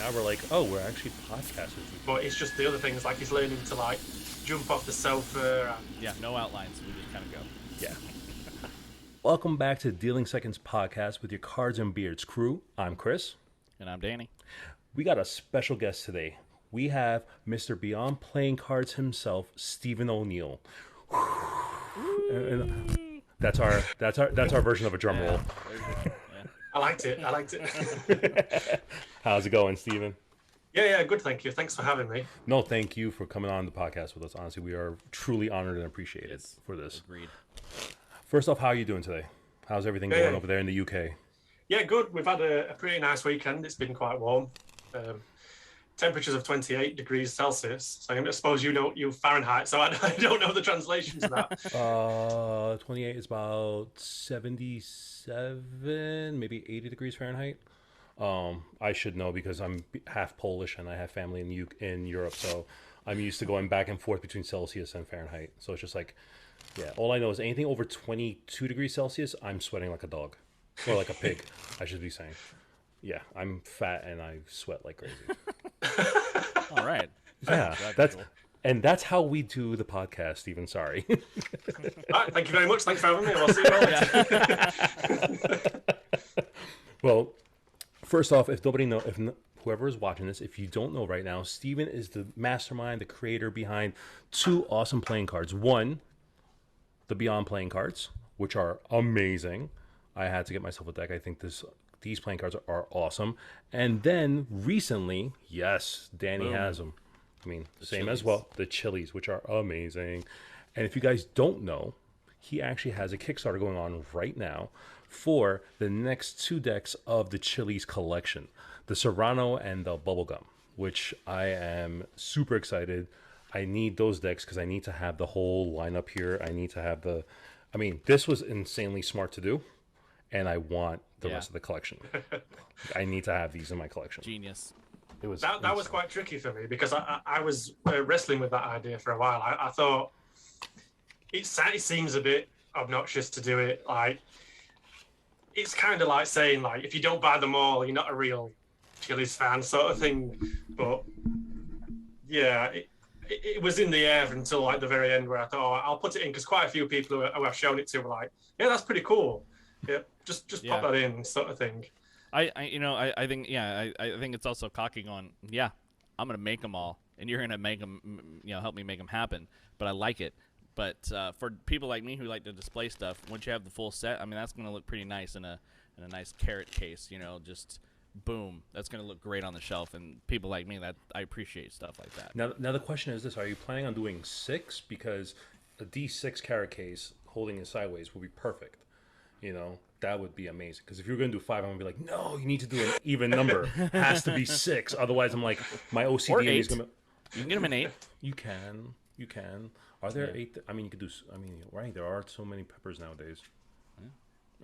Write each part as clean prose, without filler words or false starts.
Now we're like, oh, we're actually podcasters. But it's just the other things, like he's learning to like jump off the sofa. And Yeah, no outlines. We just kind of go. Yeah. Welcome back to Dealing Seconds podcast with your Cards and Beards crew. I'm Chris. And I'm Danny. We got a special guest today. We have Mr. Beyond Playing Cards himself, Stephen O'Neill. And that's our version of a drum roll. Yeah. I liked it. How's it going, Stephen? Yeah, good, thank you. Thanks for having me. No, thank you for coming on the podcast with us. Honestly, we are truly honored and appreciated Yes. for this. Agreed. First off, how are you doing today? How's everything going over there in the UK? Yeah, good. We've had a pretty nice weekend. It's been quite warm. Temperatures of 28 degrees Celsius. So I suppose you Fahrenheit, so I don't know the translation to that. 28 is about 77, maybe 80 degrees Fahrenheit. I should know because I'm half Polish and I have family in Europe, so I'm used to going back and forth between Celsius and Fahrenheit. So it's just like, yeah, all I know is anything over 22 degrees Celsius, I'm sweating like a dog. Or like a pig, I should be saying. Yeah, I'm fat and I sweat like crazy. All right. Yeah, that's how we do the podcast, Stephen. Sorry. All right, thank you very much. Thanks for having me. I'll see you all later. Well, first off, if whoever is watching this, if you don't know right now, Stephen is the mastermind, the creator behind two awesome playing cards. One, the Beyond playing cards, which are amazing. I had to get myself a deck. I think these playing cards are awesome. And then recently, yes, Danny has them. I mean, same as well, the Chili's, which are amazing. And if you guys don't know, he actually has a Kickstarter going on right now for the next two decks of the Chili's collection, the Serrano and the Bubblegum, which I am super excited. I need those decks because I need to have the whole lineup here. I need to have this was insanely smart to do, and I want the rest of the collection. I need to have these in my collection. Genius. It was that was quite tricky for me because I was wrestling with that idea for a while. I thought it seems a bit obnoxious to do it. Like it's kind of like saying like if you don't buy them all, you're not a real Chili's fan sort of thing. But yeah, it was in the air until like the very end where I thought, oh, I'll put it in because quite a few people who I've shown it to were like, yeah, that's pretty cool. Yeah, just pop that in sort of thing. I think I think it's also cocky going, yeah, I'm gonna make them all, and you're gonna make them, help me make them happen. But I like it. But for people like me who like to display stuff, once you have the full set, I mean that's gonna look pretty nice in a nice carrot case. Just boom, that's gonna look great on the shelf. And people like me, that I appreciate stuff like that. Now the question is this: are you planning on doing 6? Because a D6 carrot case holding it sideways would be perfect. That would be amazing. Because if you're going to do 5, I'm going to be like, no, you need to do an even number. Has to be 6. Otherwise, I'm like, my OCD or 8. is going to... You can get them in 8. You can. Are there 8? I mean, you could do... right, there are so many peppers nowadays. Yeah.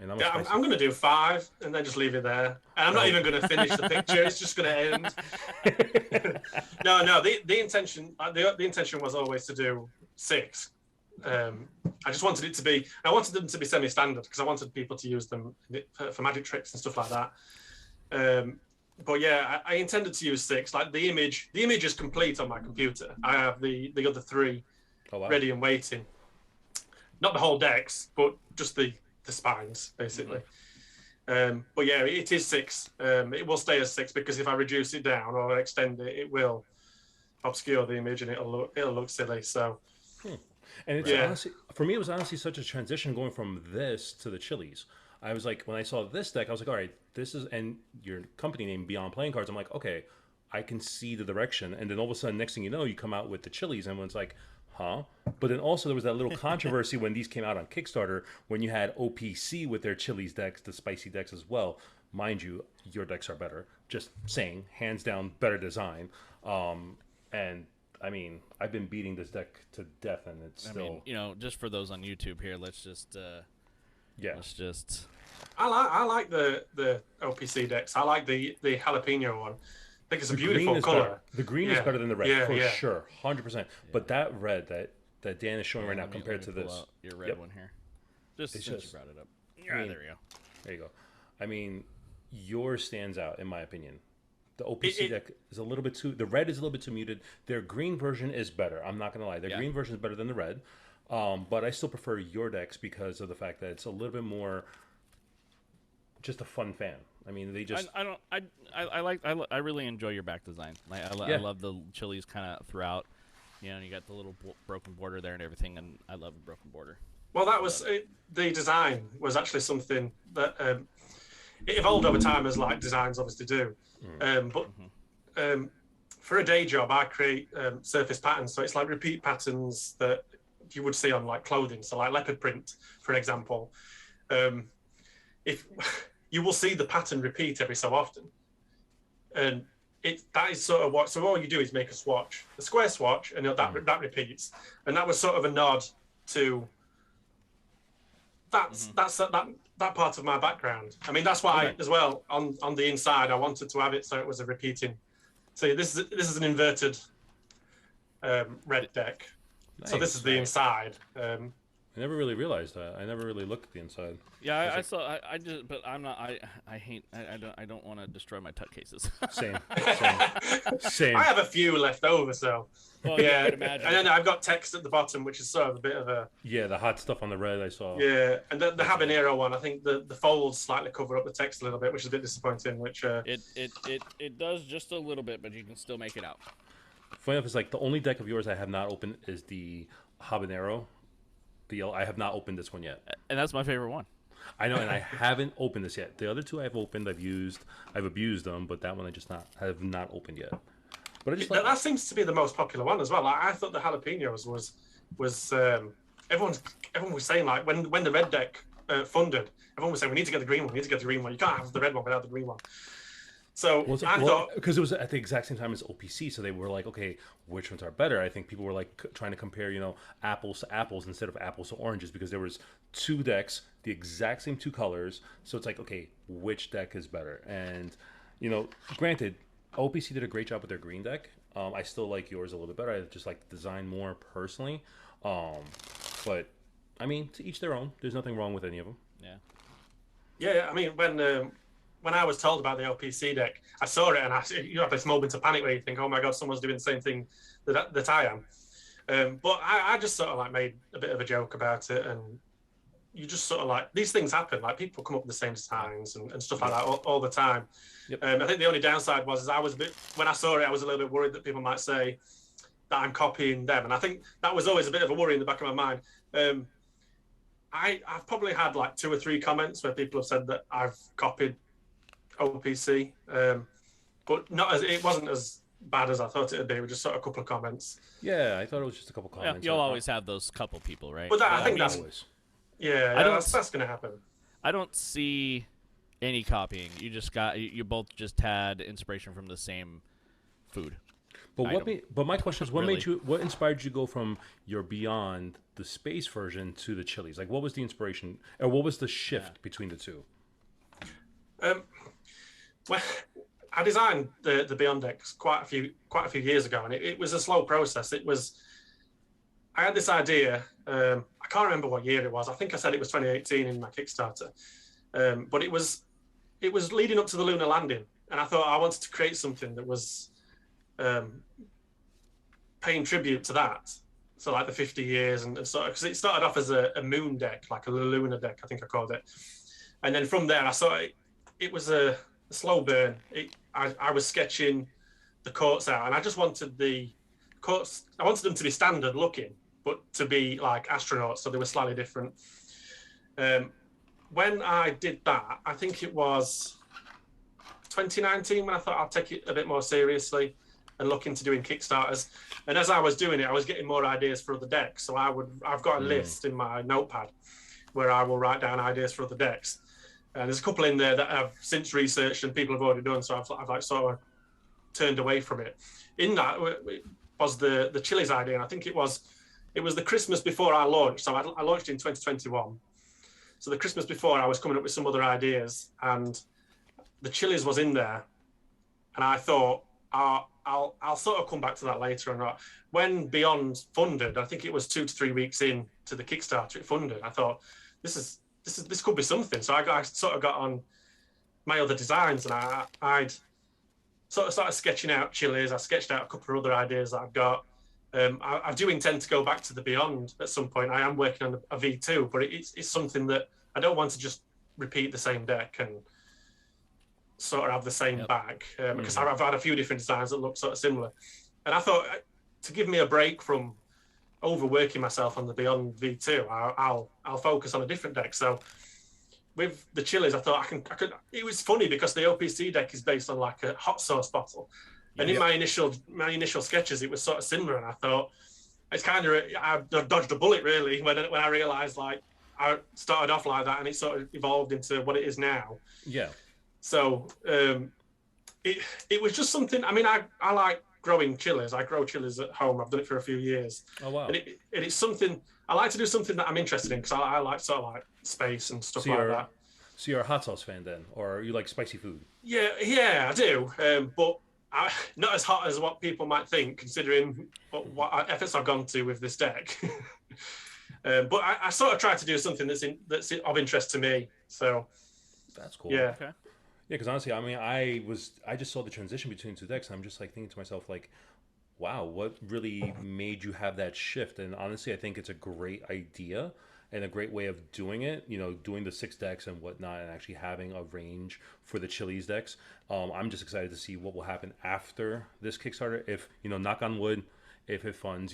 And I'm going to do 5 and then just leave it there. And I'm not even going to finish the picture. It's just going to end. No. The intention was always to do 6. I just wanted it to be. I wanted them to be semi-standard because I wanted people to use them for magic tricks and stuff like that. But yeah, I intended to use 6. Like the image is complete on my computer. I have the other 3 ready and waiting. Not the whole decks, but just the spines basically. But yeah, it is 6. It will stay as 6 because if I reduce it down or extend it, it will obscure the image and it'll look silly. So. And it's honestly, for me, it was honestly such a transition going from this to the Chili's. I was like, when I saw this deck, I was like, all right, this is, and your company name Beyond Playing Cards. I'm like, okay, I can see the direction. And then all of a sudden, next thing you know, you come out with the Chili's, and everyone's like, huh? But then also there was that little controversy when these came out on Kickstarter, when you had OPC with their Chili's decks, the spicy decks as well. Mind you, your decks are better. Just saying, hands down, better design. And I mean, I've been beating this deck to death, and it's still. I mean, just for those on YouTube here, let's just. I like the OPC decks. I like the jalapeno one. I think it's a beautiful color. The green is better than the red, for sure, 100%. But that red that Dan is showing right now compared to this, your red one here, just since you brought it up. Yeah, there you go. There you go. I mean, yours stands out in my opinion. The OPC deck is a little bit too. The red is a little bit too muted. Their green version is better. I'm not gonna lie. Their green version is better than the red. But I still prefer your decks because of the fact that it's a little bit more just a fun fan. I mean, they just. I really enjoy your back design. I love the chilies kind of throughout. You know, and you got the little broken border there and everything, and I love a broken border. Well, that was the design was actually something that it evolved over time as like designs obviously do. For a day job, I create surface patterns, so it's like repeat patterns that you would see on like clothing, so like leopard print, for example. If you will see the pattern repeat every so often, and that is sort of what. So all you do is make a swatch, a square swatch, and that repeats, and that was sort of a nod to. That's that part of my background. I mean, that's why as well on the inside I wanted to have it so it was a repeating. So this is an inverted red deck. Nice, so this is the inside. I never really realized that. I never really looked at the inside. Yeah, I saw. I just, but I'm not. I hate. I don't want to destroy my tuck cases. Same. I have a few left over, so. Well, yeah, I'd imagine. And then I've got text at the bottom, which is sort of a bit of a. Yeah, the hot stuff on the red I saw. Yeah, and the habanero one, I think the folds slightly cover up the text a little bit, which is a bit disappointing. Which it does just a little bit, but you can still make it out. Funny enough, it's like the only deck of yours I have not opened is the habanero. I have not opened this one yet, and that's my favorite one. I know, and I haven't opened this yet. The other two I've opened, I've abused them, but that one have not opened yet. But I just that seems to be the most popular one as well. Like, I thought the jalapenos was everyone was saying like when the red deck funded, everyone was saying we need to get the green one, we need to get the green one. You can't have the red one without the green one. So I thought because it was at the exact same time as OPC, so they were like, okay, which ones are better? I think people were like trying to compare, apples to apples instead of apples to oranges because there was two decks, the exact same two colors. So it's like, okay, which deck is better? And granted, OPC did a great job with their green deck. I still like yours a little bit better. I just like the design more personally. But I mean, to each their own. There's nothing wrong with any of them. Yeah. I mean, when I was told about the OPC deck, I saw it and you have this moment of panic where you think, oh my God, someone's doing the same thing that I am. But I just sort of like made a bit of a joke about it, and you just sort of like, these things happen, like people come up with the same designs and stuff like that all the time. Yep. I think the only downside was when I saw it, I was a little bit worried that people might say that I'm copying them. And I think that was always a bit of a worry in the back of my mind. I've probably had like 2 or 3 comments where people have said that I've copied OPC, but it wasn't as bad as I thought it would be. With just sort of a couple of comments. Yeah, I thought it was just a couple comments. Yeah, you'll always have those couple people, right? But I think that's always. That's going to happen. I don't see any copying. You both just had inspiration from the same food. But my question is, what inspired you to go from your Beyond the Space version to the chilies? Like, what was the inspiration, or what was the shift between the two? Well, I designed the Beyond decks quite a few years ago, and it was a slow process. I had this idea. I can't remember what year it was. I think I said it was 2018 in my Kickstarter, but it was leading up to the lunar landing, and I thought I wanted to create something that was paying tribute to that. So like the 50 years and sort of, because it started off as a moon deck, like a lunar deck, I think I called it, and then from there I saw it was a slow burn. I was sketching the courts out, and I just wanted the courts. I wanted them to be standard looking, but to be like astronauts, so they were slightly different. When I did that, I think it was 2019 when I thought I'd take it a bit more seriously and look into doing Kickstarters. And as I was doing it, I was getting more ideas for other decks. So I've got a list in my notepad where I will write down ideas for other decks. And there's a couple in there that I've since researched and people have already done. So I've like sort of turned away from it. In that was the chilies idea. And I think it was the Christmas before I launched. So I launched in 2021. So the Christmas before, I was coming up with some other ideas, and the chilies was in there. And I thought, I'll sort of come back to that later or not. When Beyond funded, I think it was 2 to 3 weeks in to the Kickstarter it funded. I thought, this could be something. So I sort of got on my other designs, and I'd sort of started sketching out chilies. I sketched out a couple of other ideas that I've got. I do intend to go back to the Beyond at some point. I am working on a V2, but it's something that I don't want to just repeat the same deck and sort of have the same bag, because I've had a few different designs that look sort of similar. And I thought, to give me a break from overworking myself on the Beyond V2, I'll focus on a different deck. So with the chilies, I thought I could. It was funny because the OPC deck is based on like a hot sauce bottle, and in my initial sketches, it was sort of similar. And I thought it's kind of I dodged a bullet really when I realised like I started off like that, and it sort of evolved into what it is now. Yeah. So it was just something. I mean, I like growing chilies. I grow chilies at home. I've done it for a few years. Oh wow! And it's something I like to do, something that I'm interested in, because I like sort of like space and stuff like that. So you're a hot sauce fan then, or you like spicy food? Yeah, I do. But not as hot as what people might think, considering what efforts I've gone to with this deck. But I sort of try to do something that's of interest to me. So that's cool. Yeah. Okay. Yeah, because honestly, I mean, I just saw the transition between the two decks, and I'm just like thinking to myself, like, wow, what really made you have that shift? And honestly, I think it's a great idea and a great way of doing it. You know, doing the 6 decks and whatnot, and actually having a range for the Chili's decks. I'm just excited to see what will happen after this Kickstarter. If knock on wood, if it funds.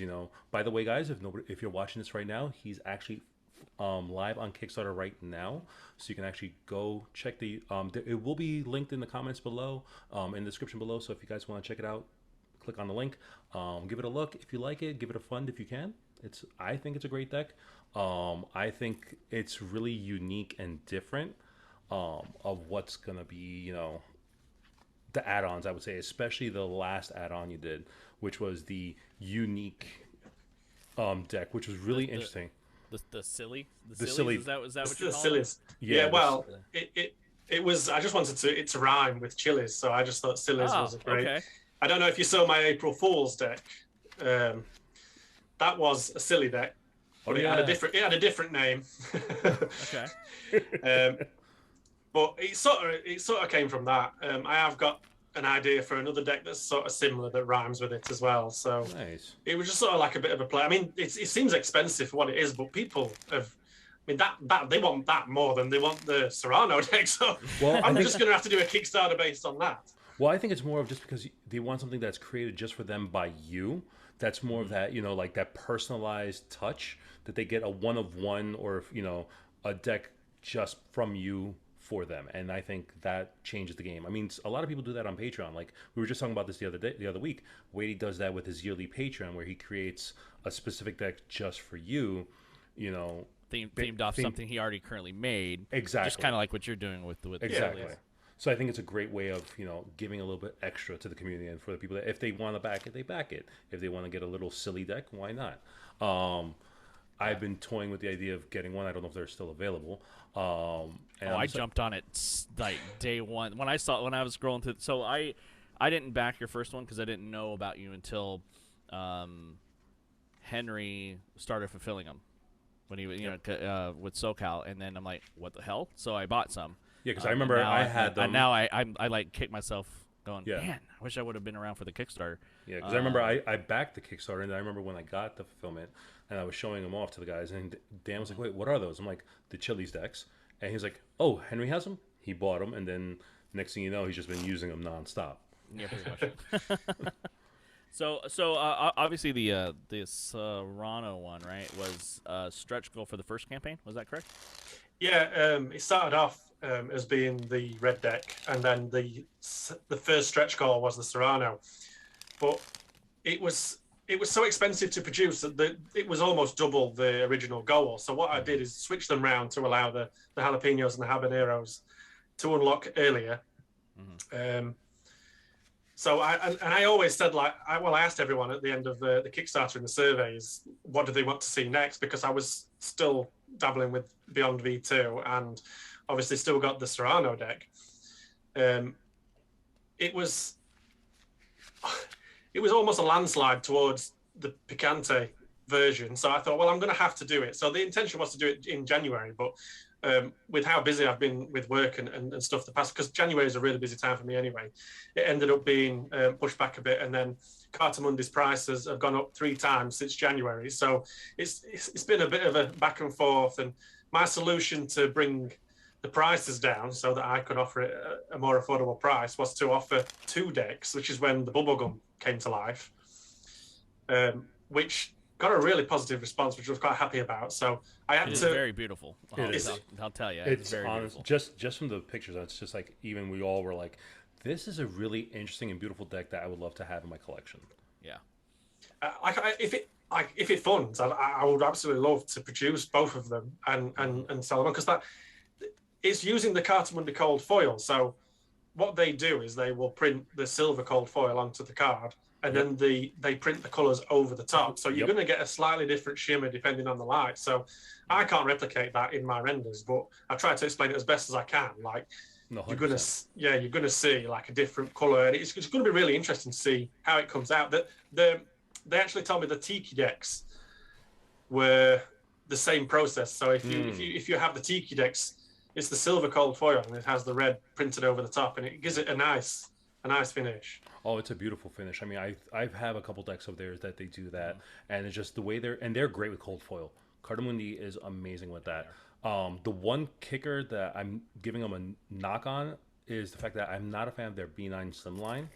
By the way, guys, if you're watching this right now, he's actually live on Kickstarter right now, so you can actually go check the it will be linked in the comments below, in the description below. So if you guys want to check it out, click on the link, give it a look. If you like it, give it a fund if you can. I think it's a great deck. I think it's really unique and different of what's gonna be, the add-ons, I would say, especially the last add-on you did, which was the unique deck, which was really interesting. The silly. Is Sillies. that what you're calling it? Sillies. Yeah. Well, it was. I just wanted it to rhyme with chilies, so I just thought sillies was a great. Okay. I don't know if you saw my April Fool's deck. That was a silly deck, but it had a different name. Okay. But it sort of came from that. I have got an idea for another deck that's sort of similar that rhymes with it as well. So nice. It was just sort of like a bit of a play. I mean, it seems expensive for what it is, but people have. I mean, that they want that more than they want the Serrano deck. So I'm just going to have to do a Kickstarter based on that. Well, I think it's more of just because they want something that's created just for them by you. That's more of that, like that personalized touch that they get, a one of one, or a deck just from you for them. And I think that changes the game. I mean, a lot of people do that on Patreon. Like we were just talking about this the other week. Wadey does that with his yearly Patreon, where he creates a specific deck just for you. Themed off something he already currently made. Exactly. Just kind of like what you're doing with exactly. So I think it's a great way of giving a little bit extra to the community, and for the people that if they want to back it, they back it. If they want to get a little silly deck, why not? I've been toying with the idea of getting one. I don't know if they're still available. I jumped on it like day one when I was scrolling through. So I didn't back your first one because I didn't know about you until Henry started fulfilling them when he with SoCal, and then I'm like, what the hell? So I bought some. Yeah, because I remember I had them. And now I like kick myself going, man, I wish I would have been around for the Kickstarter. Yeah, because I remember I backed the Kickstarter, and I remember when I got the fulfillment, and I was showing them off to the guys, and Dan was like, wait, what are those? I'm like, the Chili's decks. And he was like, oh, Henry has them? He bought them, and then next thing you know, he's just been using them nonstop. Yeah, pretty much. So obviously the Serrano one, right, was stretch goal for the first campaign. Was that correct? Yeah, it started off as being the red deck, and then the first stretch goal was the Serrano. But it was so expensive to produce that it was almost double the original goal. So what I did is switch them round to allow the jalapenos and the habaneros to unlock earlier. Mm-hmm. So I always said, like, I asked everyone at the end of the Kickstarter and the surveys, what do they want to see next? Because I was still dabbling with Beyond V2 and obviously still got the Serrano deck. It was almost a landslide towards the Picante version. So I thought, well, I'm going to have to do it. So the intention was to do it in January, but with how busy I've been with work and stuff the past, because January is a really busy time for me anyway, it ended up being pushed back a bit, and then Cartamundi's prices have gone up 3 times since January. So it's been a bit of a back and forth, and my solution to bring the prices down so that I could offer it a more affordable price was to offer 2 decks, which is when the bubblegum came to life, which got a really positive response, which I was quite happy about. So I had It's to. very beautiful. I'll tell you, it's very beautiful. Just from the pictures, it's just like, even we all were like, this is a really interesting and beautiful deck that I would love to have in my collection. Yeah. If it funds, I would absolutely love to produce both of them and sell them, because that it's using the Cartamundi cold foil. So what they do is they will print the silver cold foil onto the card, and then they print the colors over the top. So you're going to get a slightly different shimmer depending on the light. So I can't replicate that in my renders, but I try to explain it as best as I can. Like, you're going to see like a different color, and it's going to be really interesting to see how it comes out. They actually told me the Tiki decks were the same process. So if you have the Tiki decks, it's the silver cold foil, and it has the red printed over the top, and it gives it a nice finish. Oh, it's a beautiful finish. I mean, I have a couple decks of theirs that they do that, and it's just the way they're great with cold foil. Cartamundi is amazing with that. The one kicker that I'm giving them a knock on is the fact that I'm not a fan of their B9 slimline.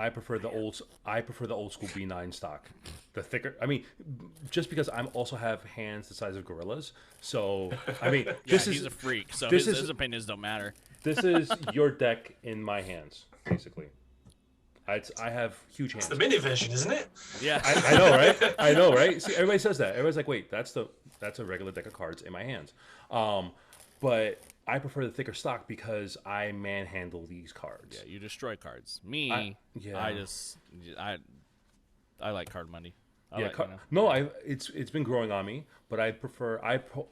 I prefer the old school B9 stock, the thicker. I mean, just because I'm also have hands the size of gorillas, so I mean, he's a freak. So his opinions don't matter. This is your deck in my hands, basically. I have huge hands. It's the mini version, isn't it? Yeah, I know, right? I know, right? See, everybody says that. Everybody's like, wait, that's a regular deck of cards in my hands. But I prefer the thicker stock because I manhandle these cards. Yeah, you destroy cards. Me, I like card money. It's been growing on me, but I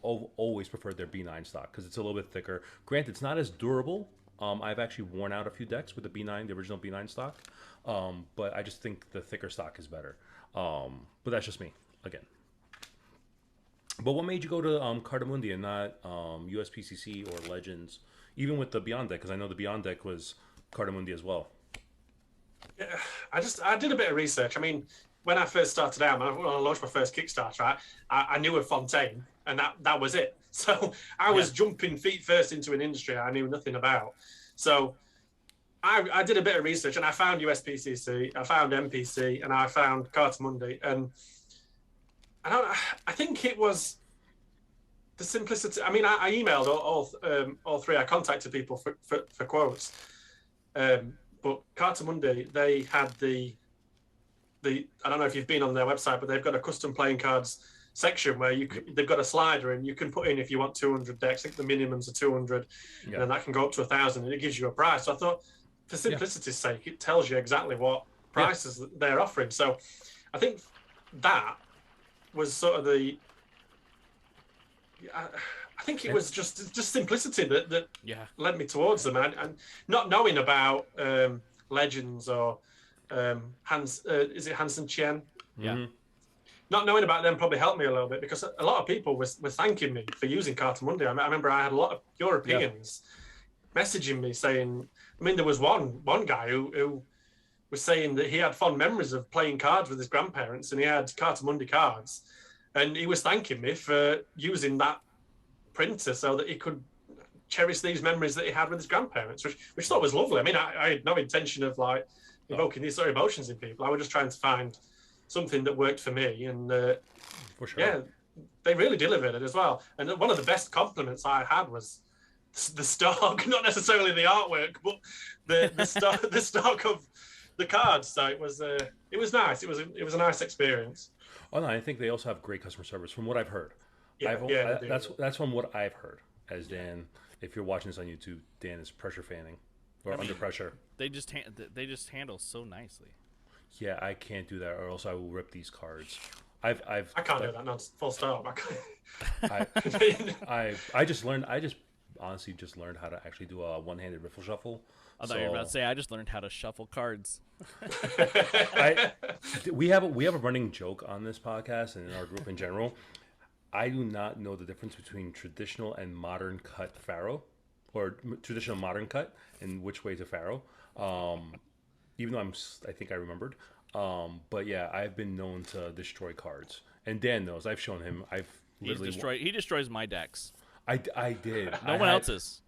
always prefer their B9 stock because it's a little bit thicker. Granted, it's not as durable. I've actually worn out a few decks with the original B9 stock, but I just think the thicker stock is better. But that's just me again. But what made you go to Cartamundi and not USPCC or Legends, even with the Beyond deck? Because I know the Beyond deck was Cartamundi as well. Yeah, I did a bit of research. I mean, when I first started out, when I launched my first Kickstarter, I knew of Fontaine, and that was it. So I was jumping feet first into an industry I knew nothing about. So I did a bit of research, and I found USPCC, I found MPC, and I found Cartamundi, and I think it was the simplicity. I mean, I emailed all 3. I contacted people for quotes, but Cartamundi, they had the I don't know if you've been on their website, but they've got a custom playing cards section where they've got a slider, and you can put in if you want 200 decks. I think the minimums are 200, and then that can go up to 1,000, and it gives you a price. So I thought, for simplicity's sake, it tells you exactly what prices they're offering. So I think that was sort of I think it was just simplicity that led me towards them, and not knowing about Legends or is it Hansen Chen? Yeah. Mm-hmm. Not knowing about them probably helped me a little bit, because a lot of people were thanking me for using Cartamundi. I remember I had a lot of Europeans messaging me saying, I mean, there was one guy who was saying that he had fond memories of playing cards with his grandparents, and he had Cartamundi cards, and he was thanking me for using that printer so that he could cherish these memories that he had with his grandparents, which I thought was lovely. I mean, I had no intention of like evoking these sort of emotions in people. I was just trying to find something that worked for me, and for sure, they really delivered it as well. And one of the best compliments I had was the stock, not necessarily the artwork, but the stock of the cards. So it was nice. It was a nice experience. Oh no, I think they also have great customer service from what I've heard. That's from what I've heard. As Dan, if you're watching this on YouTube, Dan is pressure fanning under pressure. They just handle so nicely. Yeah, I can't do that, or else I will rip these cards. I can't do that. No, full stop. I just learned. I just honestly just learned how to actually do a one-handed riffle shuffle. I thought you were about to say I just learned how to shuffle cards. We have a running joke on this podcast and in our group in general. I do not know the difference between traditional and modern cut Pharaoh, or traditional modern cut, and which way to Pharaoh. Even though I think I remembered. But yeah, I've been known to destroy cards, and Dan knows. I've shown him. I've literally. He destroys my decks. I did. No I one had, else's.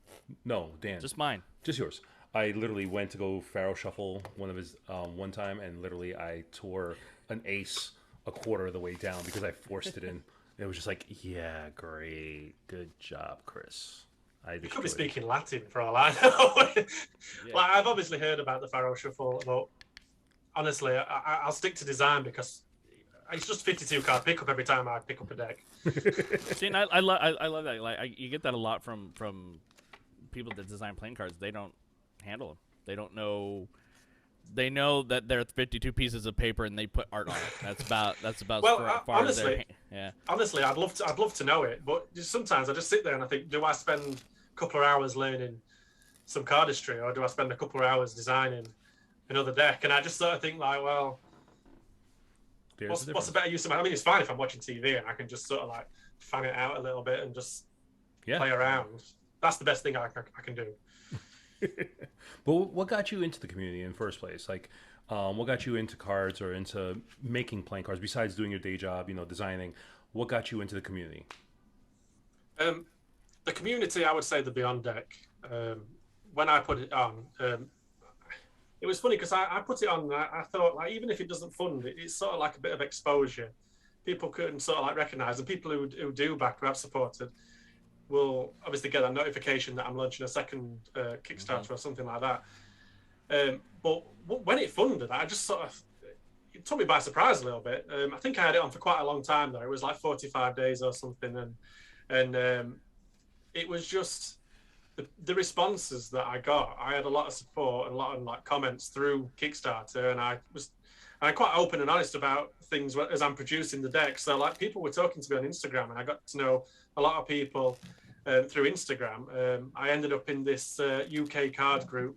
No, Dan. Just mine. Just yours. I literally went to go Pharaoh Shuffle one of his one time, and literally I tore an ace a quarter of the way down because I forced it in. It was just like, yeah, great, good job, Chris. You could be speaking Latin for all I know. Yeah. Like, I've obviously heard about the Pharaoh Shuffle, but honestly, I'll stick to design because it's just 52 card pickup every time I pick up a deck. See, and I love that. Like, you get that a lot from people that design playing cards. They don't handle them. They don't know. They know that they're 52 pieces of paper and they put art on it. That's about well, far honestly, yeah. Honestly, I'd love to know it, but just sometimes I just sit there and I think, do I spend a couple of hours learning some cardistry, or do I spend a couple of hours designing another deck? And I just sort of think like, well, what's a better use of my? I mean, it's fine if I'm watching TV and I can just sort of like fan it out a little bit and just play around. That's the best thing I can do. But what got you into the community in the first place? Like, what got you into cards or into making playing cards besides doing your day job, designing? What got you into the community? The community, I would say the Beyond deck. When I put it on, it was funny because I put it on. I thought, like, even if it doesn't fund, it's sort of like a bit of exposure. People couldn't sort of like recognize, and people who do back, who have supported, will obviously get a notification that I'm launching a second Kickstarter or something like that. But when it funded, I just sort of, it took me by surprise a little bit. I think I had it on for quite a long time though. It was like 45 days or something, and it was just the responses that I got. I had a lot of support and a lot of like comments through Kickstarter, and I'm quite open and honest about things as I'm producing the deck. So like people were talking to me on Instagram, and I got to know a lot of people through Instagram. I ended up in this UK card group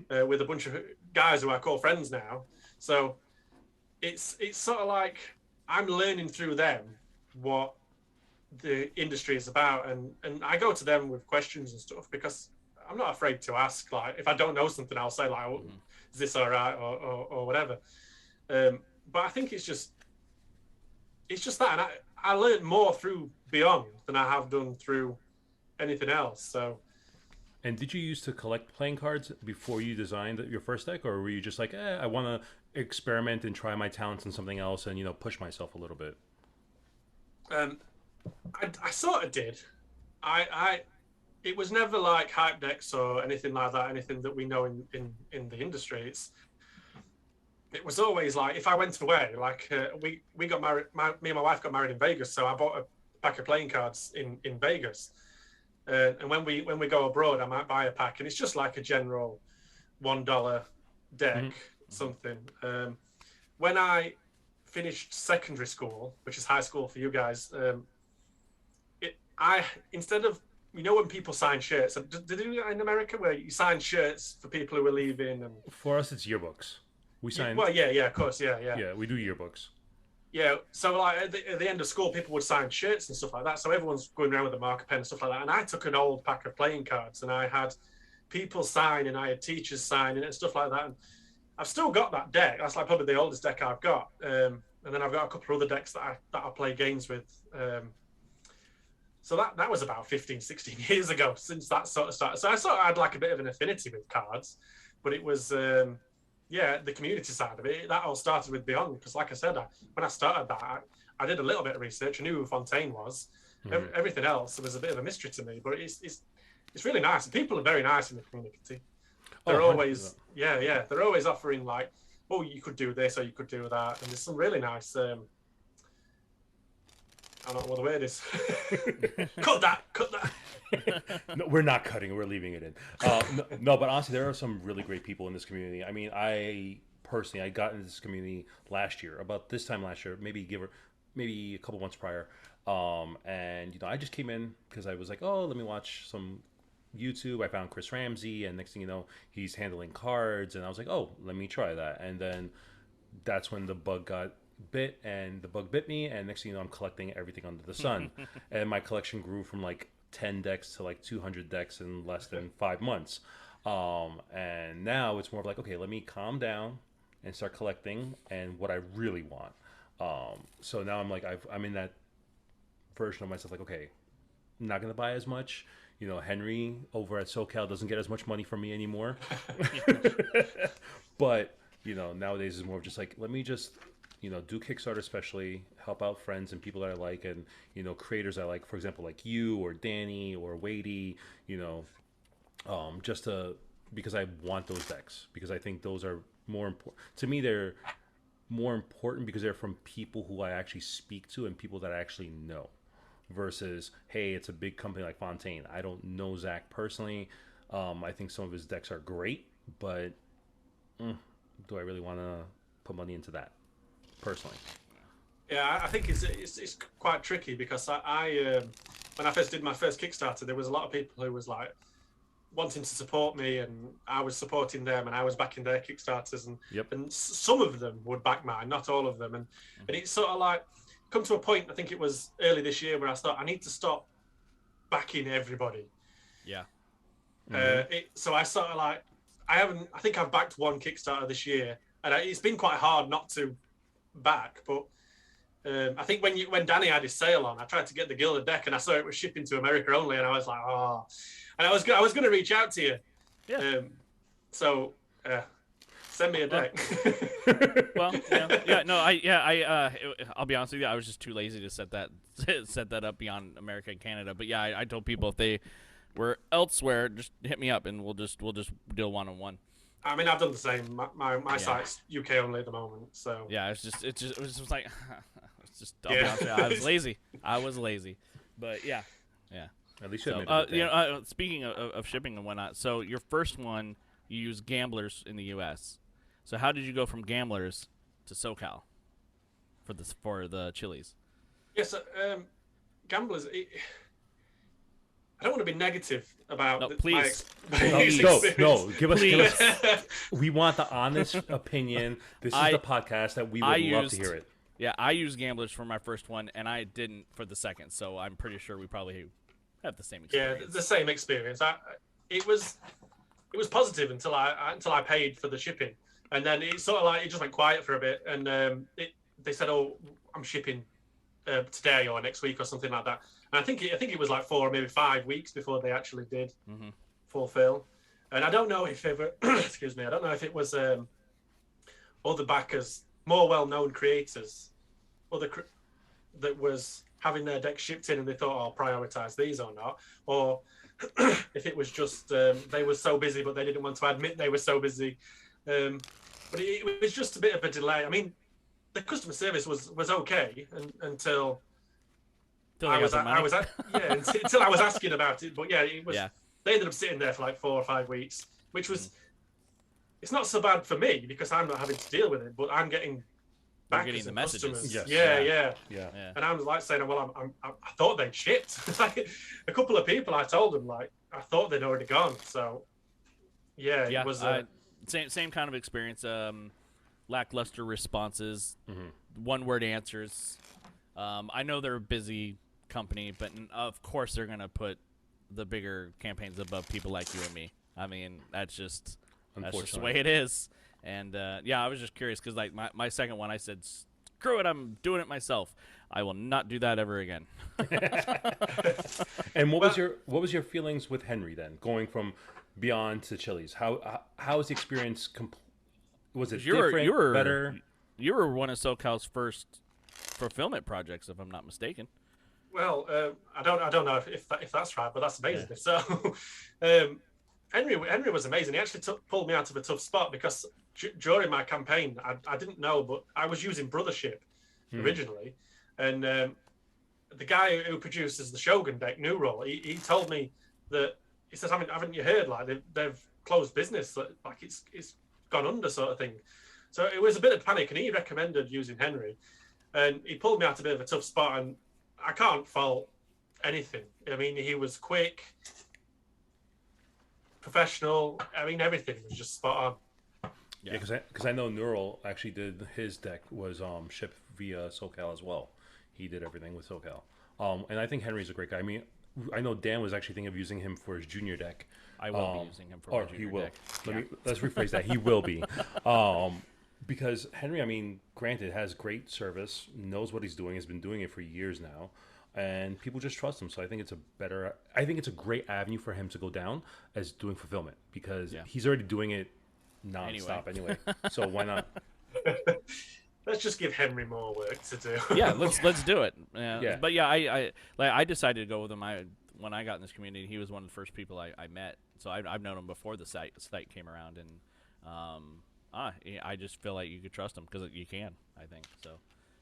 with a bunch of guys who I call friends now. So it's sort of like I'm learning through them what the industry is about, and I go to them with questions and stuff because I'm not afraid to ask. Like if I don't know something, I'll say like, oh, is this all right, or whatever. But I think it's just that, and I learned more through Beyond than I have done through anything else. So. And did you used to collect playing cards before you designed your first deck, or were you just like, I want to experiment and try my talents in something else and push myself a little bit? I sort of did. It was never like hype decks or anything like that. Anything that we know in the industry. It was always like if I went away, like we got married. Me and my wife got married in Vegas, so I bought a pack of playing cards in Vegas. And when we go abroad, I might buy a pack, and it's just like a general $1 deck, something. When I finished secondary school, which is high school for you guys, instead of when people sign shirts, did they do that in America where you sign shirts for people who are leaving? And for us, it's yearbooks. We sign. Well, yeah, of course, yeah. Yeah, we do yearbooks. Yeah, so like at the end of school, people would sign shirts and stuff like that. So everyone's going around with a marker pen and stuff like that. And I took an old pack of playing cards, and I had people sign, and I had teachers signing and stuff like that. And I've still got that deck. That's like probably the oldest deck I've got. And then I've got a couple of other decks that I play games with. So that was about 15, 16 years ago since that sort of started. So I sort of had like a bit of an affinity with cards, but it was. The community side of it, that all started with Beyond, because like I said, when I started that, I did a little bit of research. I knew who Fontaine was. Everything else was a bit of a mystery to me, but it's really nice. People are very nice in the community. They're always they're always offering like, oh, you could do this or you could do that, and there's some really nice I don't know what the word is. Cut that. No, we're not cutting. We're leaving it in. No, but honestly, there are some really great people in this community. I mean, I got into this community last year, about this time last year, maybe a couple months prior. And I just came in because I was like, oh, let me watch some YouTube. I found Chris Ramsey, and next thing you know, he's handling cards, and I was like, oh, let me try that. And then that's when the bug got bit, and the bug bit me, and next thing you know, I'm collecting everything under the sun, and my collection grew from like 10 decks to like 200 decks in less than 5 months. And now it's more of like, okay, let me calm down and start collecting and what I really want. So now I'm like, I'm in that version of myself, like, okay, I'm not gonna buy as much. You know, Henry over at SoCal doesn't get as much money from me anymore. But you know, nowadays is more of just like, let me just, you know, do Kickstarter, especially help out friends and people that I like, and you know, creators I like, for example, like you or Danny or Wadey, you know, just to, because I want those decks, because I think those are more important to me. They're more important because they're from people who I actually speak to and people that I actually know, versus, hey, it's a big company like Fontaine. I don't know Zach personally. I think some of his decks are great, but do I really want to put money into that personally? Yeah, I think it's quite tricky because I when I first did my first Kickstarter, there was a lot of people who was like wanting to support me, and I was supporting them, and I was backing their Kickstarters, and and some of them would back mine, not all of them, and it's sort of like come to a point. I think it was early this year where I thought I need to stop backing everybody. Yeah. So I sort of like I think I've backed one Kickstarter this year, and it's been quite hard not to back, but. I think when Danny had his sale on, I tried to get the Gilded deck, and I saw it was shipping to America only, and I was like, oh, and I was going to reach out to you. Yeah. So send me a deck. Well, I'll be honest with you, I was just too lazy to set that up beyond America and Canada. But yeah, I told people if they were elsewhere, just hit me up and we'll just deal one-on-one. I mean, I've done the same. My site's UK only at the moment, so yeah, it was just like it's just. I'll be honest with you, I was lazy, but yeah. At least you speaking of shipping and whatnot, so your first one you used Gamblers in the U.S. So how did you go from Gamblers to SoCal for the chilies? Yes, Gamblers. I don't want to be negative about no, please. No, give us. We want the honest opinion. This is the podcast that we would love to hear it. Yeah, I used Gamblers for my first one, and I didn't for the second. So I'm pretty sure we probably have the same experience. Yeah, the same experience. It was positive until I paid for the shipping, and then it sort of like it just went quiet for a bit, and they said, "Oh, I'm shipping today or next week or something like that." And I think it was like 4 or maybe 5 weeks before they actually did fulfill. And I don't know if excuse me, I don't know if it was other backers, more well-known creators, that was having their deck shipped in and they thought, I'll prioritize these or not, or if it was just they were so busy but they didn't want to admit they were so busy. But it was just a bit of a delay. I mean, the customer service was okay until I was until I was asking about it. But yeah, it was. Yeah. They ended up sitting there for like 4 or 5 weeks, which was. It's not so bad for me because I'm not having to deal with it, but I'm getting backers and customers. Yes. Yeah. And I was like saying, well, I thought they'd shipped. Like, a couple of people, I told them like I thought they'd already gone. So yeah, it was same kind of experience. Lackluster responses, one-word answers. I know they're a busy company, but of course they're gonna put the bigger campaigns above people like you and me. I mean, that's just the way it is. And I was just curious because like my second one, I said, screw it, I'm doing it myself. I will not do that ever again. And what was your feelings with Henry then, going from Beyond to Chili's? How was the experience? Was it different? Better? You were one of SoCal's first fulfillment projects, if I'm not mistaken. Well, I don't know if that's right, but that's amazing. Yeah. So, Henry was amazing. He actually pulled me out of a tough spot because during my campaign, I didn't know, but I was using Brothership originally, and the guy who produces the Shogun deck, New Roll, he told me that he says, haven't you heard, like they've closed business, like it's gone under, sort of thing. So it was a bit of panic, and he recommended using Henry, and he pulled me out a bit of a tough spot, and I can't fault anything. I mean, he was quick, professional. I mean, everything was just spot on. Yeah, because I know Neural actually did his deck was shipped via SoCal as well. He did everything with SoCal. And I think Henry's a great guy. I mean, I know Dan was actually thinking of using him for his junior deck. I will be using him for my junior he will. deck. Let's rephrase that. He will be. Because Henry, I mean, granted, has great service, knows what he's doing, has been doing it for years now, and people just trust him. So I think it's a great avenue for him to go down as doing fulfillment because he's already doing it nonstop anyway. So why not? Let's just give Henry more work to do. Yeah, let's do it. Yeah. But yeah, I decided to go with him. When I got in this community, he was one of the first people I met. So I've known him before the site came around, and I just feel like you could trust him because you can. I think so.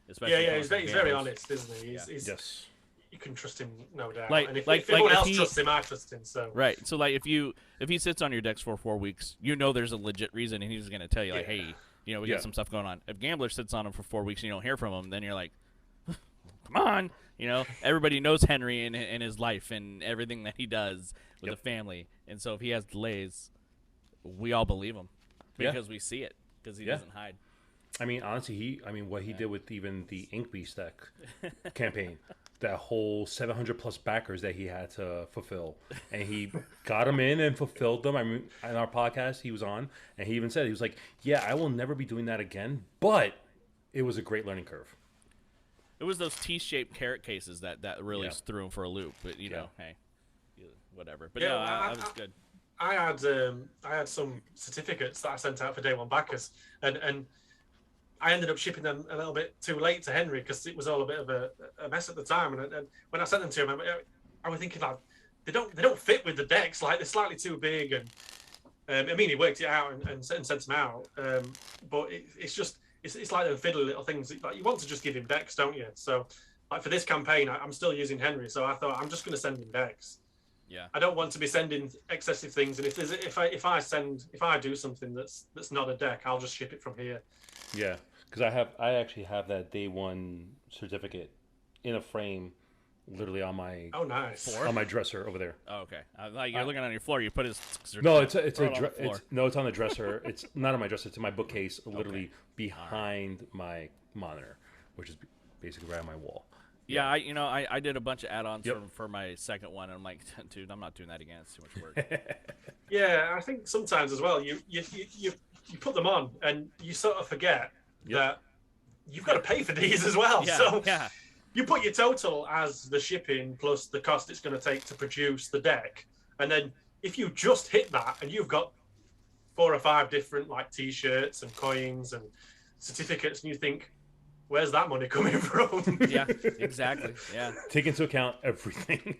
Especially he's very honest, isn't he? Yes. You can trust him, no doubt. And if everyone else trusts him, I trust him. So right. So like if he sits on your decks for 4 weeks, there's a legit reason, and he's going to tell you like, hey, we got some stuff going on. If Gambler sits on him for 4 weeks and you don't hear from him, then you're like, come on. Everybody knows Henry and his life and everything that he does with the family, and so if he has delays, we all believe him because we see it because he doesn't hide. I mean, honestly, what he did with even the Ink Beast deck campaign, that whole 700 plus backers that he had to fulfill, and he got them in and fulfilled them. I mean, in our podcast he was on, and he even said, he was like, yeah, I will never be doing that again, but it was a great learning curve. It was those T-shaped carrot cases that really threw him for a loop, but hey, whatever. But that was good. I had some certificates that I sent out for day one backers, and I ended up shipping them a little bit too late to Henry because it was all a bit of a mess at the time. And when I sent them to him, I was thinking like they don't fit with the decks. Like they're slightly too big. And I mean, he worked it out and sent them out. But it's like the fiddly little things. Like you want to just give him decks, don't you? So like for this campaign, I'm still using Henry. So I thought I'm just going to send him decks. Yeah. I don't want to be sending excessive things. And if I do something that's not a deck, I'll just ship it from here. Yeah. Because I actually have that day one certificate in a frame, literally on my on my dresser over there. Oh, okay. You're looking on your floor. You put his no, it's on the dresser. It's not on my dresser. It's in my bookcase, literally behind my monitor, which is basically right on my wall. Yeah, I did a bunch of add-ons for my second one, and I'm like, dude, I'm not doing that again. It's too much work. Yeah, I think sometimes as well, you put them on and you sort of forget that you've got to pay for these as well. You put your total as the shipping plus the cost it's going to take to produce the deck, and then if you just hit that and you've got 4 or 5 different like T-shirts and coins and certificates, and you think, where's that money coming from? Yeah, exactly. Yeah, take into account everything.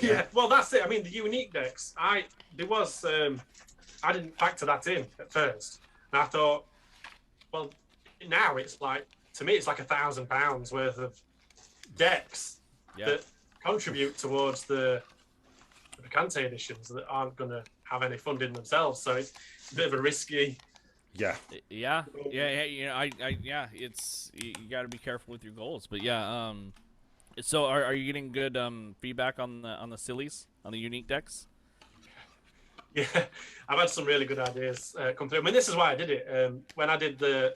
Yeah, well, that's it. I mean, the unique decks. I didn't factor that in at first, and I thought, well, now it's like, to me, it's like £1,000 worth of decks that contribute towards the Picante editions that aren't going to have any funding themselves. So it's a bit of a risky. Yeah. It's you got to be careful with your goals, but So are you getting good feedback on the sillies, on the unique decks? Yeah, I've had some really good ideas come through. I mean, this is why I did it. When I did the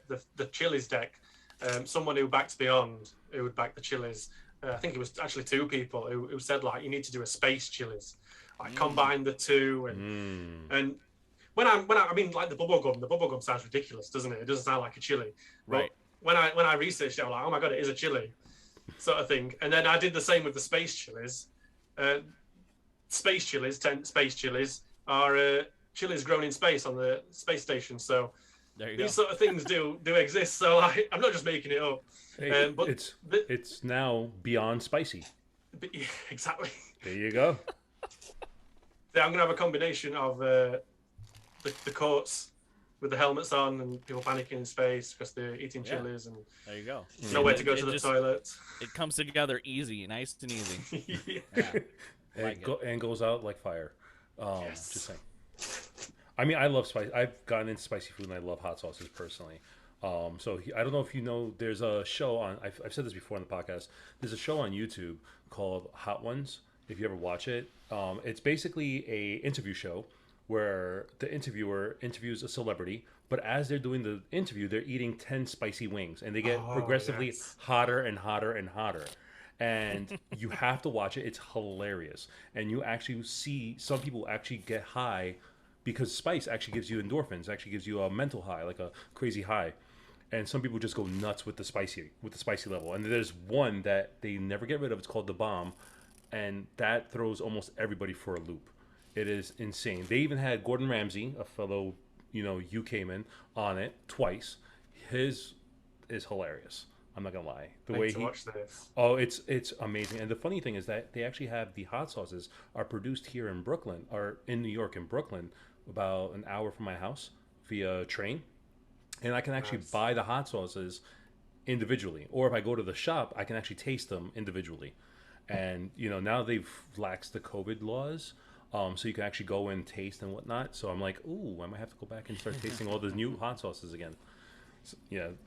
Chili's deck, someone who backed Beyond, who would back the Chili's, I think it was actually 2 people who said like, you need to do a space Chili's, like combine the two, and when I mean like the bubblegum sounds ridiculous, doesn't it? It doesn't sound like a chili, right? But when I researched it, I was like, oh my god, it is a chili, sort of thing. And then I did the same with the space chilies. Space chilies are chilies grown in space on the space station. So these sort of things do exist. So I'm not just making it up. Hey, but it's now beyond spicy. But, yeah, exactly. There you go. I'm gonna have a combination of the courts with the helmets on and people panicking in space because they're eating chilies and there you go. Nowhere to go to the toilet. It comes together easy, nice and easy. And goes out like fire. Yes. Just saying. I mean, I love spice. I've gotten into spicy food and I love hot sauces personally. So I don't know if you know, there's a show on, I've said this before on the podcast, there's a show on YouTube called Hot Ones, if you ever watch it. It's basically a interview show where the interviewer interviews a celebrity, but as they're doing the interview, they're eating 10 spicy wings, and they get progressively hotter and hotter and hotter. And you have to watch it. It's hilarious. And you actually see some people actually get high because spice actually gives you endorphins, actually gives you a mental high, like a crazy high. And some people just go nuts with the spicy level. And there's one that they never get rid of. It's called the bomb, and that throws almost everybody for a loop. It is insane. They even had Gordon Ramsay, a fellow, UK man, on it twice. His is hilarious. I'm not gonna lie. The way he watch this. Oh, it's amazing. And the funny thing is that they actually have the hot sauces are produced here in Brooklyn, or in New York, in Brooklyn, about an hour from my house via train. And I can actually buy the hot sauces individually, or if I go to the shop, I can actually taste them individually. And now they've laxed the COVID laws, so you can actually go and taste and whatnot. So I'm like, ooh, I might have to go back and start tasting all the new hot sauces again. So,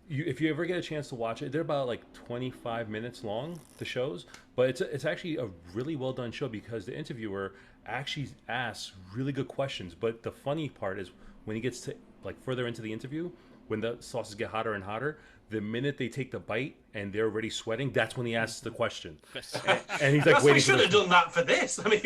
if you ever get a chance to watch it, they're about like 25 minutes long, the shows, but it's actually a really well done show because the interviewer actually asks really good questions. But the funny part is when he gets to like further into the interview, when the sauces get hotter and hotter, the minute they take the bite and they're already sweating, that's when he asks the question. And he's like, we should have done that for this. I mean,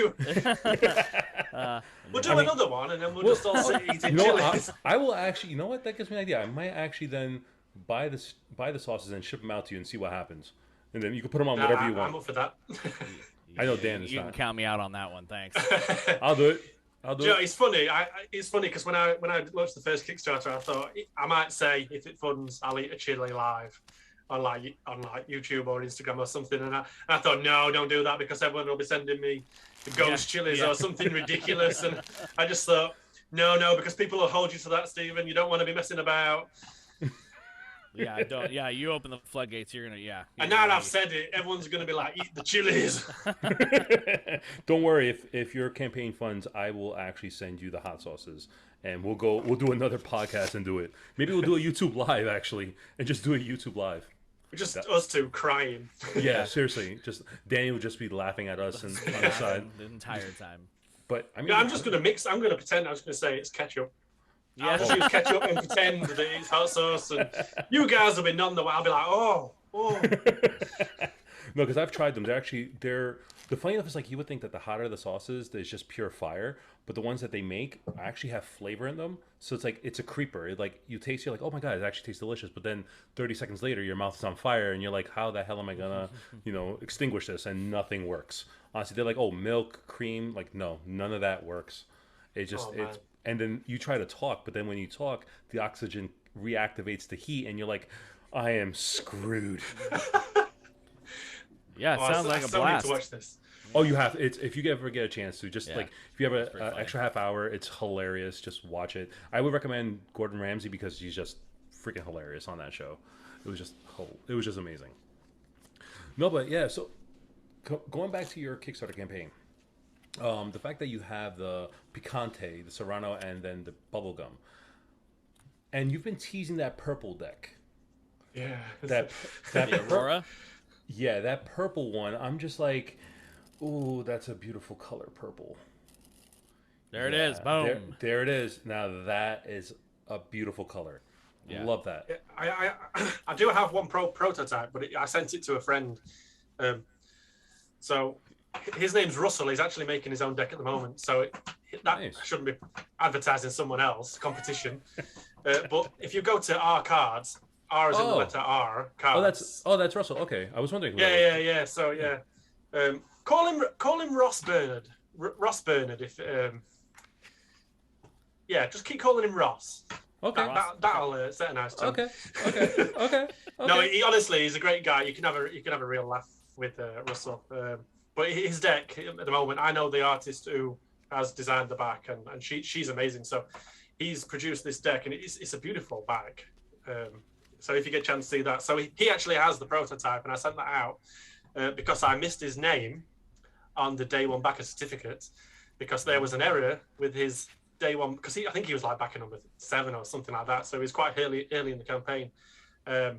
we'll do another one, and then we'll just all sit eating chilies. I will actually, that gives me an idea. I might actually then buy the sauces and ship them out to you and see what happens. And then you can put them on whatever you want. I'm up for that. I know Dan is You can count me out on that one. Thanks. I'll do it. It's funny. It's funny because when I launched the first Kickstarter, I thought I might say if it funds, I'll eat a chili live on YouTube or Instagram or something. And I thought, no, don't do that because everyone will be sending me the ghost chilies or something ridiculous. And I just thought, no, because people will hold you to that, Stephen. You don't want to be messing about. Yeah, don't. Yeah, you open the floodgates. You're gonna. Yeah. And now that I've said it, everyone's gonna be like, eat the chilies. Don't worry. If your campaign funds, I will actually send you the hot sauces, and we'll do another podcast and do it. Maybe we'll do a YouTube live actually, and just do a YouTube live. Just us two crying. Yeah, seriously. Just Danny will just be laughing at us and on the side the entire time. But I mean, I'm just gonna mix. I'm gonna pretend. I'm just gonna say it's ketchup. Yeah. I'll just use ketchup and pretend that it's hot sauce, and you guys will be none the way. I'll be like, oh. No, because I've tried them. They're the funny enough is like you would think that the hotter the sauces, there's just pure fire, but the ones that they make actually have flavor in them. So it's like it's a creeper. Like you taste, you're like, oh my god, it actually tastes delicious. But then 30 seconds later, your mouth is on fire, and you're like, how the hell am I gonna, extinguish this? And nothing works. Honestly, they're like, oh, milk, cream, like no, none of that works. It just and then you try to talk, but then when you talk, the oxygen reactivates the heat, and you're like, I am screwed. Yeah, it sounds like a blast. Need to watch this. Oh, you have. It's if you ever get a chance to like if you have an extra half hour, it's hilarious. Just watch it. I would recommend Gordon Ramsay because he's just freaking hilarious on that show. It was just amazing. No, but yeah. So going back to your Kickstarter campaign. The fact that you have the picante, the serrano, and then the bubblegum, and you've been teasing that purple deck. Yeah. That Aurora? Yeah, that purple one. I'm just like, ooh, that's a beautiful color, purple. There it is. Boom. There it is. Now that is a beautiful color. Yeah. Love that. I do have one prototype, but I sent it to a friend. So his name's Russell. He's actually making his own deck at the moment. So that shouldn't be advertising someone else, competition. But if you go to R cards, R is in the letter R. Cards. That's Russell. Okay, I was wondering. Yeah. So call him Ross Bernard. Ross Bernard. If just keep calling him Ross. Okay. That'll set a nice tone. Okay. No, he's a great guy. You can have a real laugh with Russell. But his deck at the moment, I know the artist who has designed the back, and she's amazing. So he's produced this deck, and it's a beautiful bag. So if you get a chance to see that, so he actually has the prototype, and I sent that out because I missed his name on the day one backer certificate because there was an error with his day one because I think he was like backer number 7 or something like that. So he was quite early in the campaign, and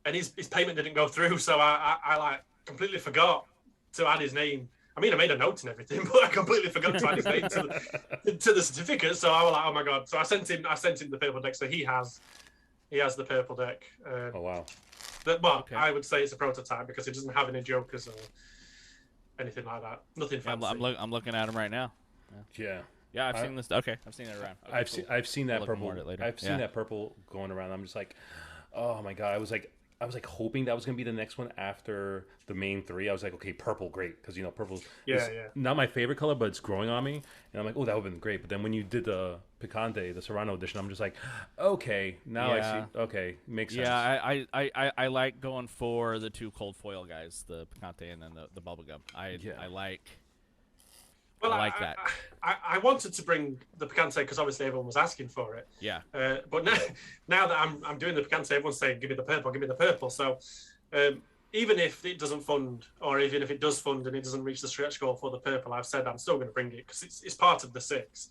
his payment didn't go through. So I like completely forgot to add his name I mean, I made a note and everything, but I completely forgot to add his name to the certificate. So I was like, oh my god! So I sent him the purple deck. So he has the purple deck. Oh wow! But I would say it's a prototype because it doesn't have any jokers or anything like that. Nothing fancy. I'm looking at him right now. Yeah. Yeah, I've seen this. Okay, I've seen it around. Okay, I've seen that purple. I've seen Yeah. that purple going around. I'm just like, oh my god! I was like hoping that was gonna be the next one after the main three. I was like, okay, purple, great, because you know purple's not my favorite color, but it's growing on me, and I'm like, oh, that would have been great. But then when you did the Picante, the Serrano edition, I'm just like, okay, now I see. Okay, makes sense. Yeah, I like going for the two cold foil guys, the Picante and then the bubblegum. I like. Well, I like that. I wanted to bring the Picante because obviously everyone was asking for it. Yeah. But now that I'm doing the Picante, everyone's saying, give me the purple, give me the purple. So even if it doesn't fund, or even if it does fund and it doesn't reach the stretch goal for the purple, I've said I'm still going to bring it because it's part of the 6.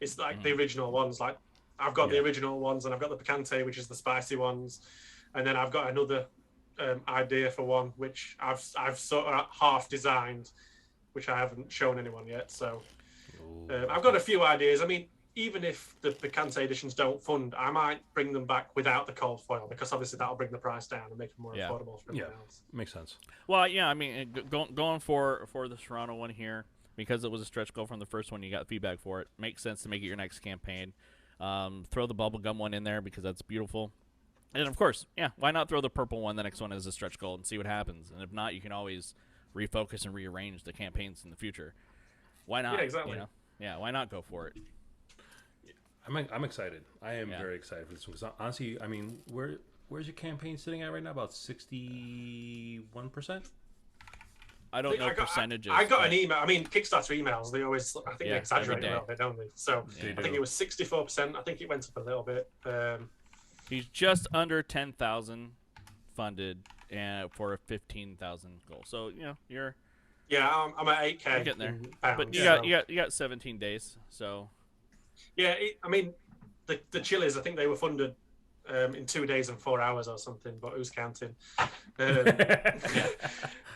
It's like the original ones. Like I've got the original ones and I've got the Picante, which is the spicy ones. And then I've got another idea for one, which I've sort of half designed, which I haven't shown anyone yet. So I've got a few ideas. I mean, even if the Picante editions don't fund, I might bring them back without the cold foil because obviously that'll bring the price down and make it more affordable for everyone else. Makes sense. Well, yeah, I mean, going for the Serrano one here, because it was a stretch goal from the first one, you got feedback for it. Makes sense to make it your next campaign. Throw the bubblegum one in there because that's beautiful. And of course, why not throw the purple one, the next one as a stretch goal, and see what happens. And if not, you can always refocus and rearrange the campaigns in the future. Why not? Yeah, exactly. You know? Yeah, why not go for it? I'm excited. I am very excited for this one because honestly, I mean, where's your campaign sitting at right now? About 61%. I don't know percentages. I got an email. I mean, Kickstarter emails, they always, I think they exaggerate a little bit, don't they? So I think it was 64%. I think it went up a little bit. He's just under 10,000 funded and for a 15,000 goal. So, you know, you're... Yeah, I'm at 8K. You're getting there. Pounds, but you got 17 days, so... Yeah, I mean, the Chili's, I think they were funded in 2 days and 4 hours or something, but who's counting?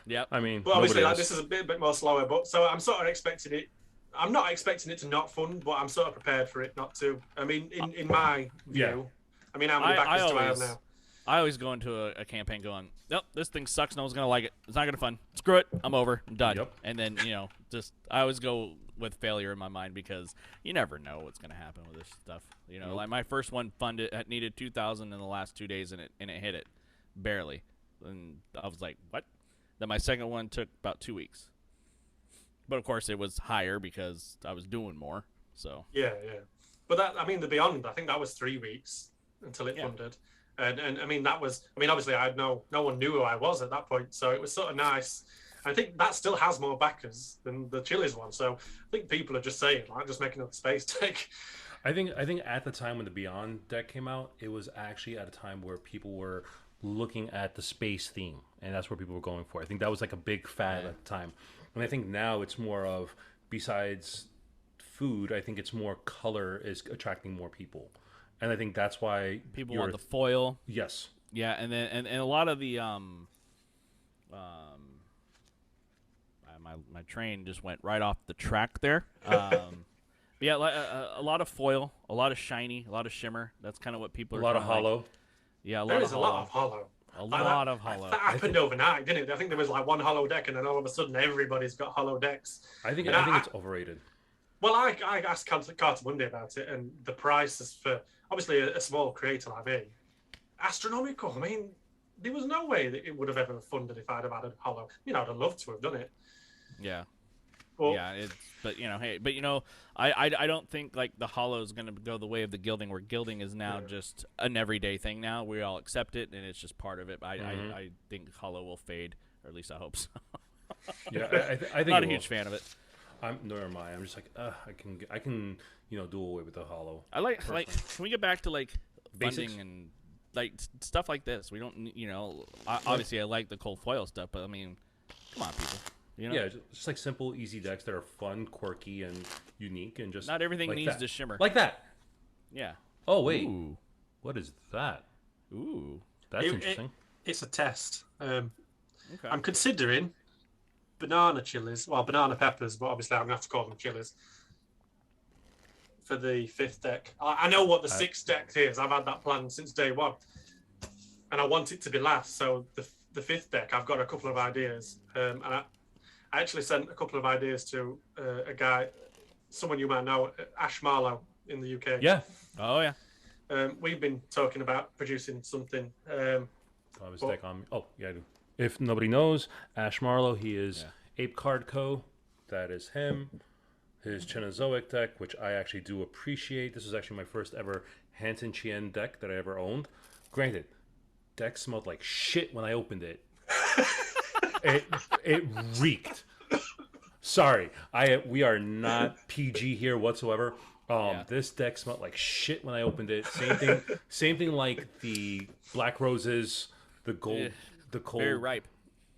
Yeah. I mean, but obviously, like, this is a bit more slower. But so I'm sort of expecting it. I'm not expecting it to not fund, but I'm sort of prepared for it not to. I mean, in my view, I mean, how many backers do I have now? I always go into a campaign going, nope, this thing sucks. No one's gonna like it. It's not gonna fun. Screw it. I'm over. I'm done. Yep. And then I always go with failure in my mind because you never know what's gonna happen with this stuff. You know, like my first one funded needed 2,000 in the last 2 days and it hit it barely, and I was like, what? Then my second one took about 2 weeks, but of course it was higher because I was doing more. So yeah. But that, I mean, the Beyond, I think that was 3 weeks until it funded. And I mean, that was, I mean, obviously I had no one knew who I was at that point. So it was sort of nice. I think that still has more backers than the Chili's one. So I think people are just saying, like, just making up the space deck. I think at the time when the Beyond deck came out, it was actually at a time where people were looking at the space theme, and that's where people were going for. I think that was like a big fad at the time. And I think now it's more of, besides food, I think it's more color is attracting more people. And I think that's why people want the foil. Yes. Yeah, and then and a lot of the my train just went right off the track there. Yeah, a lot of foil, a lot of shiny, a lot of shimmer. That's kind of what people are. A lot of hollow. Yeah, there is a lot of hollow. A lot of hollow. That happened overnight, didn't it? I think there was like one hollow deck, and then all of a sudden everybody's got hollow decks. I think it's overrated. Well, I asked Carter Monday about it, and the prices for obviously a small creator like me, astronomical. I mean, there was no way that it would have ever funded if I'd have added hollow. You know, I'd have loved to have done it. Yeah. Well, yeah, I don't think like the hollow is going to go the way of the gilding, where gilding is now just an everyday thing. Now we all accept it, and it's just part of it. I think hollow will fade, or at least I hope so. Yeah, I think not a huge fan of it. Nor am I. I'm just like, I can do away with the hollow. I like can we get back to like Basics? funding and like stuff like this? We don't obviously I like the cold foil stuff, but I mean, come on, people. Yeah, just like simple, easy decks that are fun, quirky, and unique, and just not everything like needs that. to shimmer like that. Yeah. Oh wait, Ooh. What is that? Ooh, that's interesting. It's a test. Okay. I'm considering banana chilies, well, banana peppers, but obviously I'm gonna have to call them chilies for the 5th deck. I know what the 6th deck is. I've had that plan since day one, and I want it to be last. So the 5th deck, I've got a couple of ideas, and I actually sent a couple of ideas to a guy, someone you might know, Ash Marlowe in the UK. Yeah. Oh yeah. We've been talking about producing something. Deck on me. Oh, yeah, I do. If nobody knows, Ash Marlowe, he is Ape Card Co. That is him. His Cenozoic deck, which I actually do appreciate. This was actually my first ever Hansen Chien deck that I ever owned. Granted, deck smelled like shit when I opened it. It reeked. Sorry, we are not PG here whatsoever. This deck smelled like shit when I opened it. Same thing like the Black Roses, the gold, the cold. Very ripe.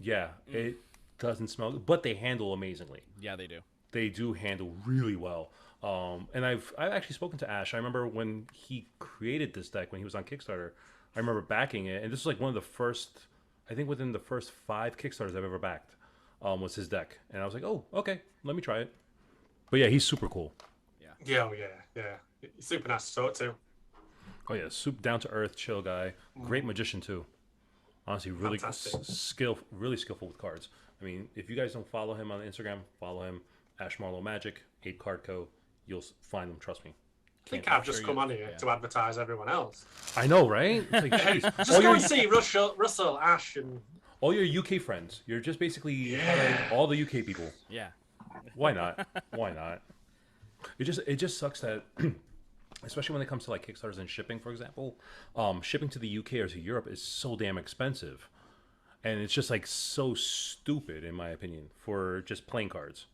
Yeah, it doesn't smell good, but they handle amazingly. Yeah, they do. They do handle really well. And I've actually spoken to Ash. I remember when he created this deck when he was on Kickstarter. I remember backing it, and this was like one of the first, I think within the first 5 Kickstarters I've ever backed, was his deck, and I was like, oh, okay, let me try it. But yeah, he's super cool. Yeah. Super nice to talk to. Oh yeah, super down to earth, chill guy. Great magician too. Honestly, really really skillful with cards. I mean, if you guys don't follow him on Instagram, follow him. Ash Marlowe Magic, 8 Card Co. You'll find them. Trust me. I think I've just come on here to advertise everyone else. I know, right? It's like, geez. Just go and see Russell, Ash, and all your UK friends. You're just basically all the UK people. Yeah. Why not? Why not? It just sucks that, especially when it comes to like Kickstarters and shipping, for example, shipping to the UK or to Europe is so damn expensive, and it's just like so stupid in my opinion for just playing cards.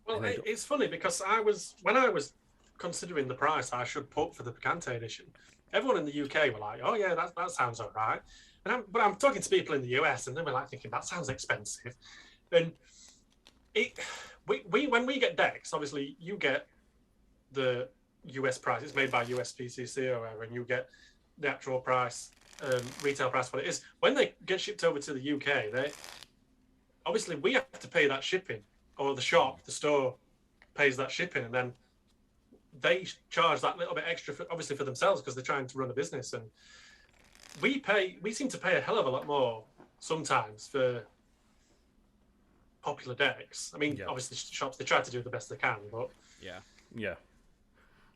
Well, it's funny because when I was considering the price I should put for the Picante edition, everyone in the UK were like, "Oh yeah, that sounds all right," but I'm talking to people in the US, and they were like thinking that sounds expensive. And when we get decks, obviously you get the US price. It's made by USPCC or whatever, and you get the actual price, retail price, what it is. When they get shipped over to the UK, obviously we have to pay that shipping. Or the store pays that shipping, and then they charge that little bit extra, obviously for themselves because they're trying to run a business. And we seem to pay a hell of a lot more sometimes for popular decks. I mean, obviously shops, they try to do the best they can, but yeah.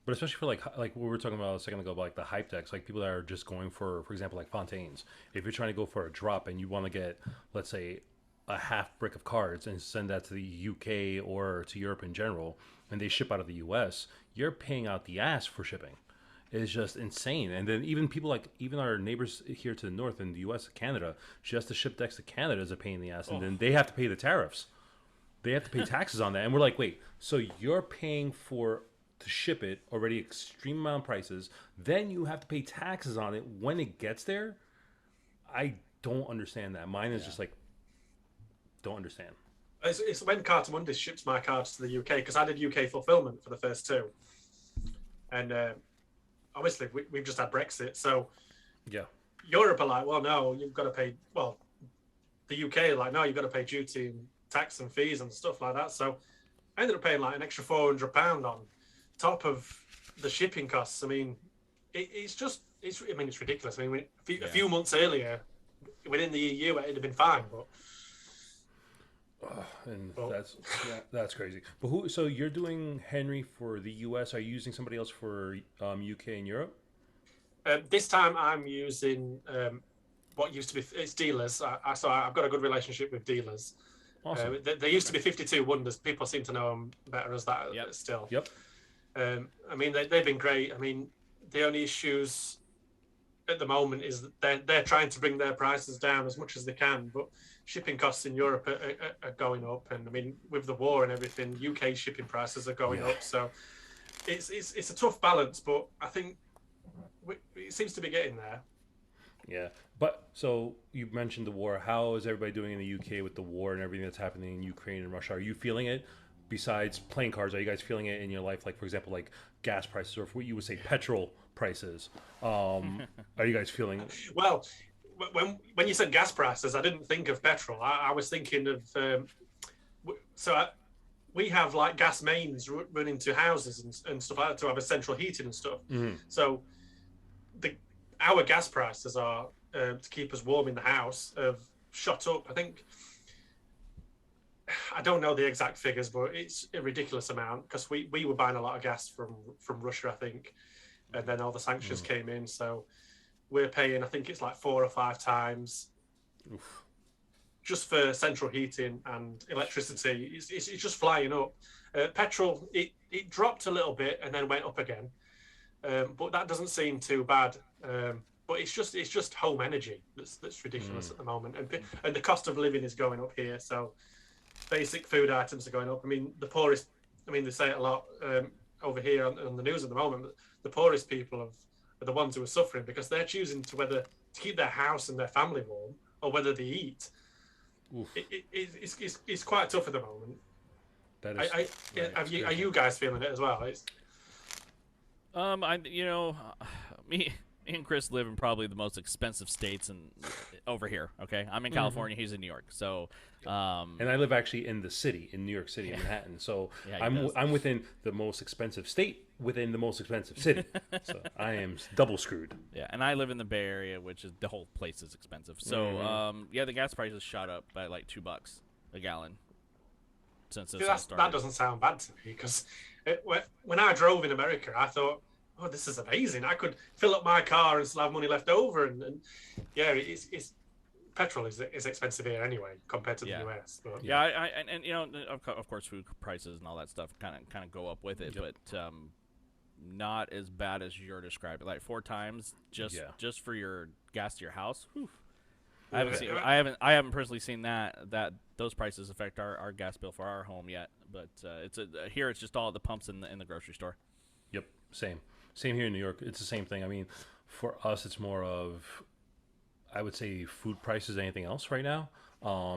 But especially for like what we were talking about a second ago about like the hype decks, like people that are just going for example, like Fontaine's. If you're trying to go for a drop and you want to get, let's say, a half brick of cards and send that to the UK or to Europe in general, and they ship out of the US, you're paying out the ass for shipping. It's just insane. And then even people like our neighbors here to the north in the US, Canada, just to ship decks to Canada is a pain in the ass, and then they have to pay the tariffs. They have to pay taxes on that, and we're like, wait, so you're paying to ship it already extreme amount of prices, then you have to pay taxes on it when it gets there? I don't understand that. Mine is just like, don't understand. It's when Cartamundis ships my cards to the UK, because I did UK fulfillment for the first 2, and obviously we've just had Brexit, so Europe are like, well, no, you've got to pay. Well, the UK are like, no, you've got to pay duty and tax and fees and stuff like that. So I ended up paying like an extra £400 on top of the shipping costs. I mean, it's ridiculous. I mean, a few months earlier within the EU, it'd have been fine, but. That's crazy. But so you're doing Henry for the US? Are you using somebody else for UK and Europe? This time I'm using what used to be it's dealers. I've got a good relationship with dealers. Awesome. There used to be 52 Wonders. People seem to know them better as that still. Yep. I mean, they've been great. I mean, the only issues at the moment is that they're trying to bring their prices down as much as they can, but shipping costs in Europe are going up, and I mean, with the war and everything, UK shipping prices are going up. So it's a tough balance, but I think it seems to be getting there. Yeah, but so you mentioned the war. How is everybody doing in the UK with the war and everything that's happening in Ukraine and Russia? Are you feeling it? Besides playing cards, are you guys feeling it in your life? Like, for example, like gas prices, or what you would say petrol prices. Are you guys feeling? Well, when you said gas prices, I didn't think of petrol. I was thinking of we have like gas mains running to houses and stuff like that to have a central heating and stuff. Mm-hmm. So our gas prices are to keep us warm in the house have shot up. I don't know the exact figures, but it's a ridiculous amount because we were buying a lot of gas from Russia, I think, and then all the sanctions came in. So we're paying, I think it's like 4 or 5 times. Oof. Just for central heating and electricity. It's just flying up. Petrol, it dropped a little bit and then went up again, but that doesn't seem too bad. But it's just home energy that's ridiculous at the moment, and the cost of living is going up here. So basic food items are going up. I mean, the poorest. I mean, they say it a lot over here on the news at the moment. But the poorest people are the ones who are suffering because they're choosing to whether to keep their house and their family warm or whether they eat. It's quite tough at the moment. That is. Are you guys feeling it as well? Me and Chris live in probably the most expensive states over here. Okay, I'm in California. He's in New York. So, and I live actually in the city, in New York City, Manhattan. So I'm within the most expensive state within the most expensive city. So I am double screwed. Yeah, and I live in the Bay Area, which is the whole place is expensive. So the gas prices shot up by like $2 a gallon since this all started. That doesn't sound bad to me because when I drove in America, I thought, oh, this is amazing. I could fill up my car and still have money left over. And yeah, it's petrol is expensive here anyway compared to the US. But. Yeah, of course, food prices and all that stuff kind of go up with it, but not as bad as you're describing. Like 4 times just for your gas to your house. Whew. I haven't personally seen that those prices affect our gas bill for our home yet. But here it's just all at the pumps in the grocery store. Yep, same here in New York. It's the same thing. I mean, for us, it's more of, I would say, food prices than anything else right now,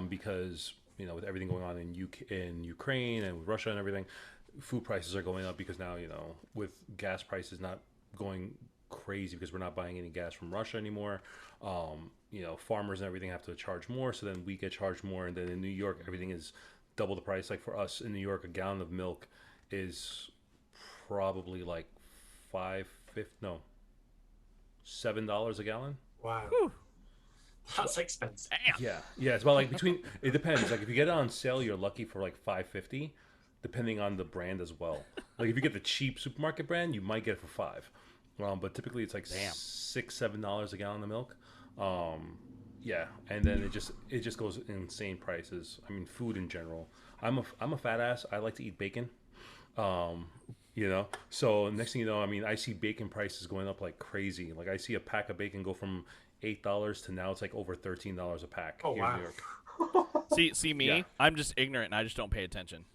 because with everything going on in Ukraine and with Russia and everything, food prices are going up because now with gas prices not going crazy because we're not buying any gas from Russia anymore. Farmers and everything have to charge more, so then we get charged more, and then in New York everything is double the price. Like for us in New York, a gallon of milk is probably like $7 a gallon. Wow. Whew. That's expensive. Yeah. It's about like it depends. Like if you get it on sale, you're lucky for like $5.50, depending on the brand as well. Like if you get the cheap supermarket brand, you might get it for $5. But typically it's like $6-7 a gallon of milk. And then it just goes insane prices. I mean, food in general. I'm a fat ass. I like to eat bacon. So next thing you know, I mean, I see bacon prices going up like crazy. Like I see a pack of bacon go from $8 to now it's like over $13 a pack here in New York. See me? Yeah. I'm just ignorant and I just don't pay attention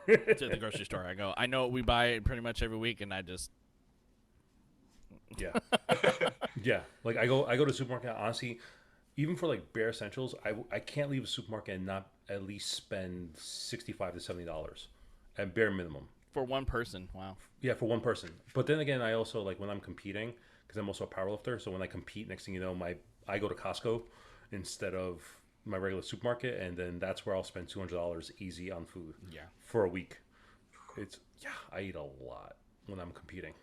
to the grocery store. I know we buy it pretty much every week, and I just yeah. Like I go to the supermarket. Honestly, even for like bare essentials, I can't leave a supermarket and not at least spend $65 to $70 at bare minimum. For one person, wow. Yeah, for one person. But then again, I also like when I'm competing, because I'm also a powerlifter. So when I compete, next thing you know, I go to Costco instead of my regular supermarket, and then that's where I'll spend $200 easy on food. Yeah. For a week. I eat a lot when I'm competing.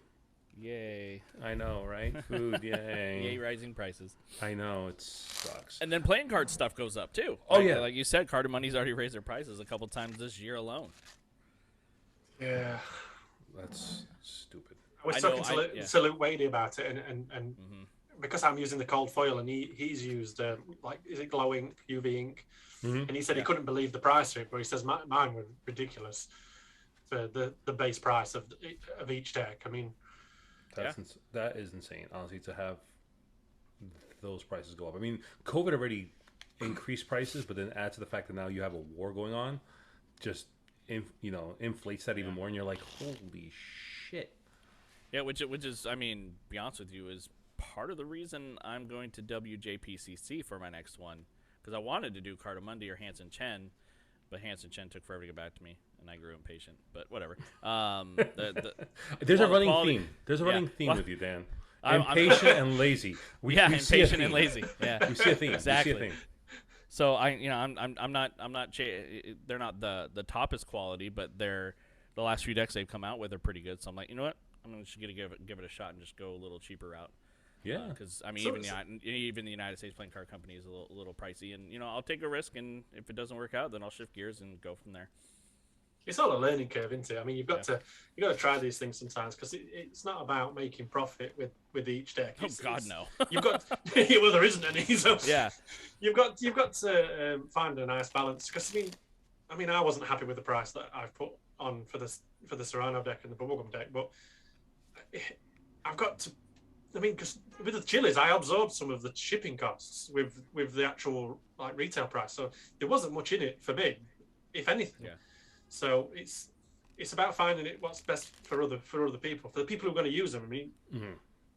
Yay. I know, right? Food, yay. Yay, rising prices. I know, it sucks. And then playing card stuff goes up too. Oh, yeah. Like you said, Card of Money's already raised their prices a couple times this year alone. Yeah. That's stupid. I was talking to Luke Wadey about it, and because I'm using the cold foil, and he's used is it glowing UV ink, and he said he couldn't believe the price of it, but he says mine were ridiculous for the base price of each deck. I mean, that is insane, honestly, to have those prices go up. I mean, COVID already increased prices, but then add to the fact that now you have a war going on, just inflates that even more, and you're like, holy shit. Yeah, which is, I mean, be honest with you, is part of the reason I'm going to WJPCC for my next one, because I wanted to do Card of Monday or Hansen Chen, but Hansen Chen took forever to get back to me, and I grew impatient. But whatever. There's a running theme. There's a running theme with you, Dan. Impatient and lazy. We impatient and lazy. Yeah, we see a theme. exactly. We see a theme. So I'm not they're not the toppest quality, but they're the last few decks they've come out with are pretty good. So I'm like, you know what, I'm just gonna give it a shot and just go a little cheaper route. Yeah, because I mean, even the United States Playing Card Company is a little pricey, and I'll take a risk, and if it doesn't work out, then I'll shift gears and go from there. It's all a learning curve, isn't it? I mean, you've got to try these things sometimes, because it's not about making profit with each deck. God, no. You've got well, there isn't any. So yeah, you've got to find a nice balance. Because I mean, I wasn't happy with the price that I've put on for the Serrano deck and the Bubblegum deck, but I've got to. I mean, because with the chilies, I absorbed some of the shipping costs with the actual like retail price, so there wasn't much in it for me, if anything. Yeah. So it's about finding what's best for other people, for the people who are going to use them. I mean,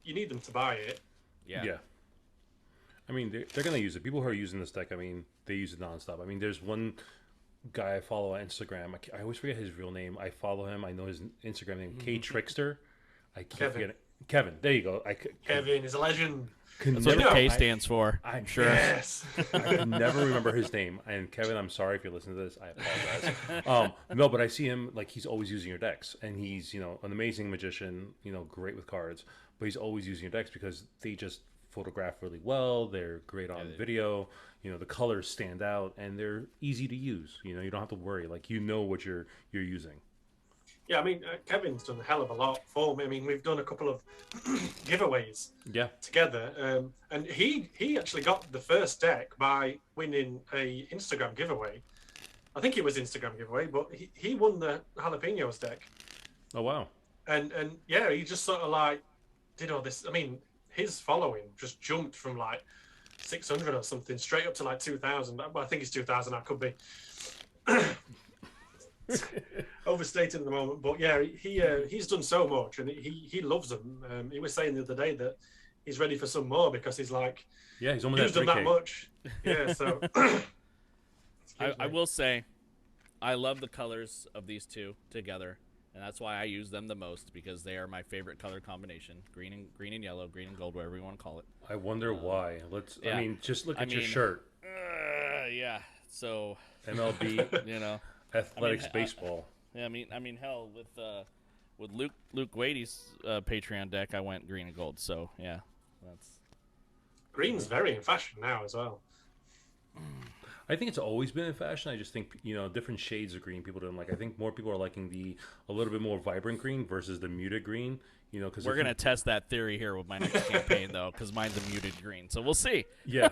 you need them to buy it. Yeah. Yeah. I mean, they're going to use it. People who are using this deck, I mean, they use it nonstop. I mean, there's one guy I follow on Instagram. I always forget his real name. I follow him. I know his Instagram name, K Trickster. I keep forgetting. Kevin, there you go. Kevin is a legend. That's what the K stands for. I'm sure. Yes. I can never remember his name. And Kevin, I'm sorry if you're listening to this. I apologize. No, but I see him like he's always using your decks, and he's an amazing magician. Great with cards, but he's always using your decks because they just photograph really well. They're great on video. The colors stand out, and they're easy to use. You don't have to worry. Like what you're using. Yeah, I mean, Kevin's done a hell of a lot for me. I mean, we've done a couple of giveaways together. And he actually got the first deck by winning a Instagram giveaway. I think it was Instagram giveaway, but he won the Jalapenos deck. Oh, wow. And yeah, he just sort of like did all this. I mean, his following just jumped from like 600 or something straight up to like 2,000. Well, I think it's 2,000. I could be overstated at the moment, but yeah, he's done so much, and he loves them. He was saying the other day that he's ready for some more because he's like, he's almost used them that much. Yeah, so I will say, I love the colors of these two together, and that's why I use them the most, because they are my favorite color combination: green and yellow, green and gold, whatever you want to call it. I wonder why. I mean, just look at your shirt. Yeah. So MLB, athletics, baseball. I mean, hell, with Luke Wade's Patreon deck, I went green and gold. So yeah, that's green's very in fashion now as well. I think it's always been in fashion. I just think different shades of green people don't like. I think more people are liking a little bit more vibrant green versus the muted green. Because we're gonna test that theory here with my next campaign though, because mine's a muted green, so we'll see. Yeah,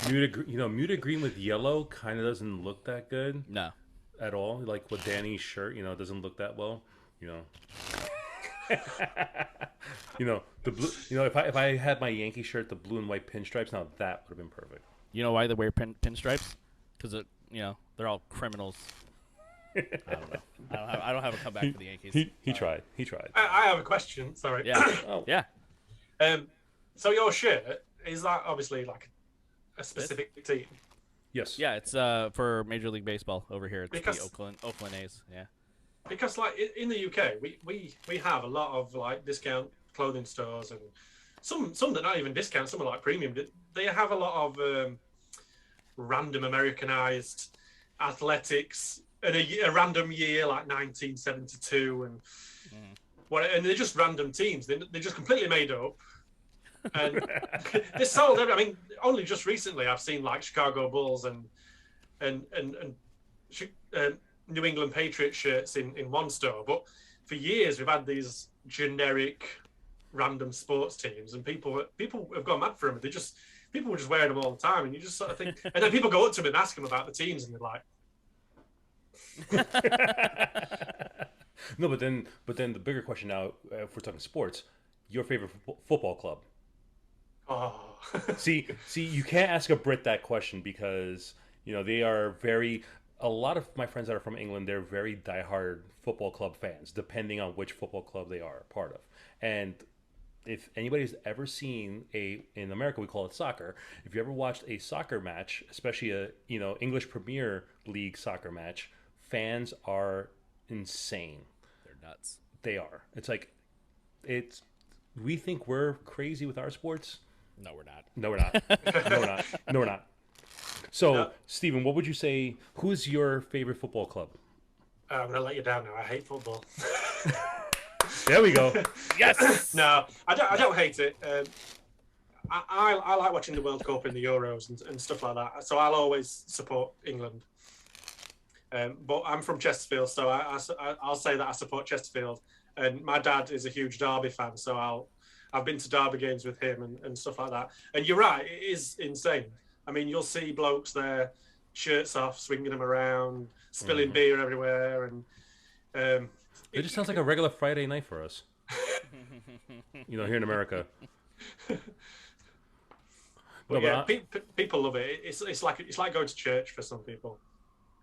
muted green with yellow kind of doesn't look that good. No. At all, like with Danny's shirt, it doesn't look that well. The blue. If I had my Yankee shirt, the blue and white pinstripes, now that would have been perfect. You know why they wear pinstripes? Because they're all criminals. I don't know. I don't have a comeback for the Yankees. He tried. He tried. I have a question. Sorry. Yeah. Yeah. So your shirt, is that obviously like a specific team? Yes. Yeah, it's for Major League Baseball over here. It's the Oakland A's. Yeah. Because like in the UK, we have a lot of like discount clothing stores, and some that not even discount. Some are like premium. They have a lot of random Americanized athletics in a random year like 1972 and and they're just random teams. They're just completely made up. And they sold I mean, only just recently I've seen like Chicago Bulls and New England Patriots shirts in one store, but for years we've had these generic random sports teams, and people have gone mad for them. People were just wearing them all the time, and you just sort of think, and then people go up to them and ask them about the teams, and they're like, no, but then the bigger question now, if we're talking sports, your favorite football club. oh. see, you can't ask a Brit that question because they are a lot of my friends that are from England, they're very diehard football club fans, depending on which football club they are a part of. And if anybody's ever seen in America, we call it soccer. If you ever watched a soccer match, especially a English Premier League soccer match, fans are insane. They're nuts. They are. It's like we think we're crazy with our sports. No, we're not. No, we're not. No, we're not. No, we're not. So, No. Steven, what would you say? Who's your favorite football club? I'm gonna let you down now. I hate football. There we go. Yes. No, I don't hate it. I like watching the World Cup and the Euros and stuff like that. So I'll always support England. But I'm from Chesterfield, so I'll say that I support Chesterfield. And my dad is a huge Derby fan, so I've been to Derby games with him and stuff like that. And you're right, it is insane. I mean, you'll see blokes there, shirts off, swinging them around, spilling beer everywhere, and It just sounds like a regular Friday night for us. Here in America. But yeah, people love it. It's like going to church for some people.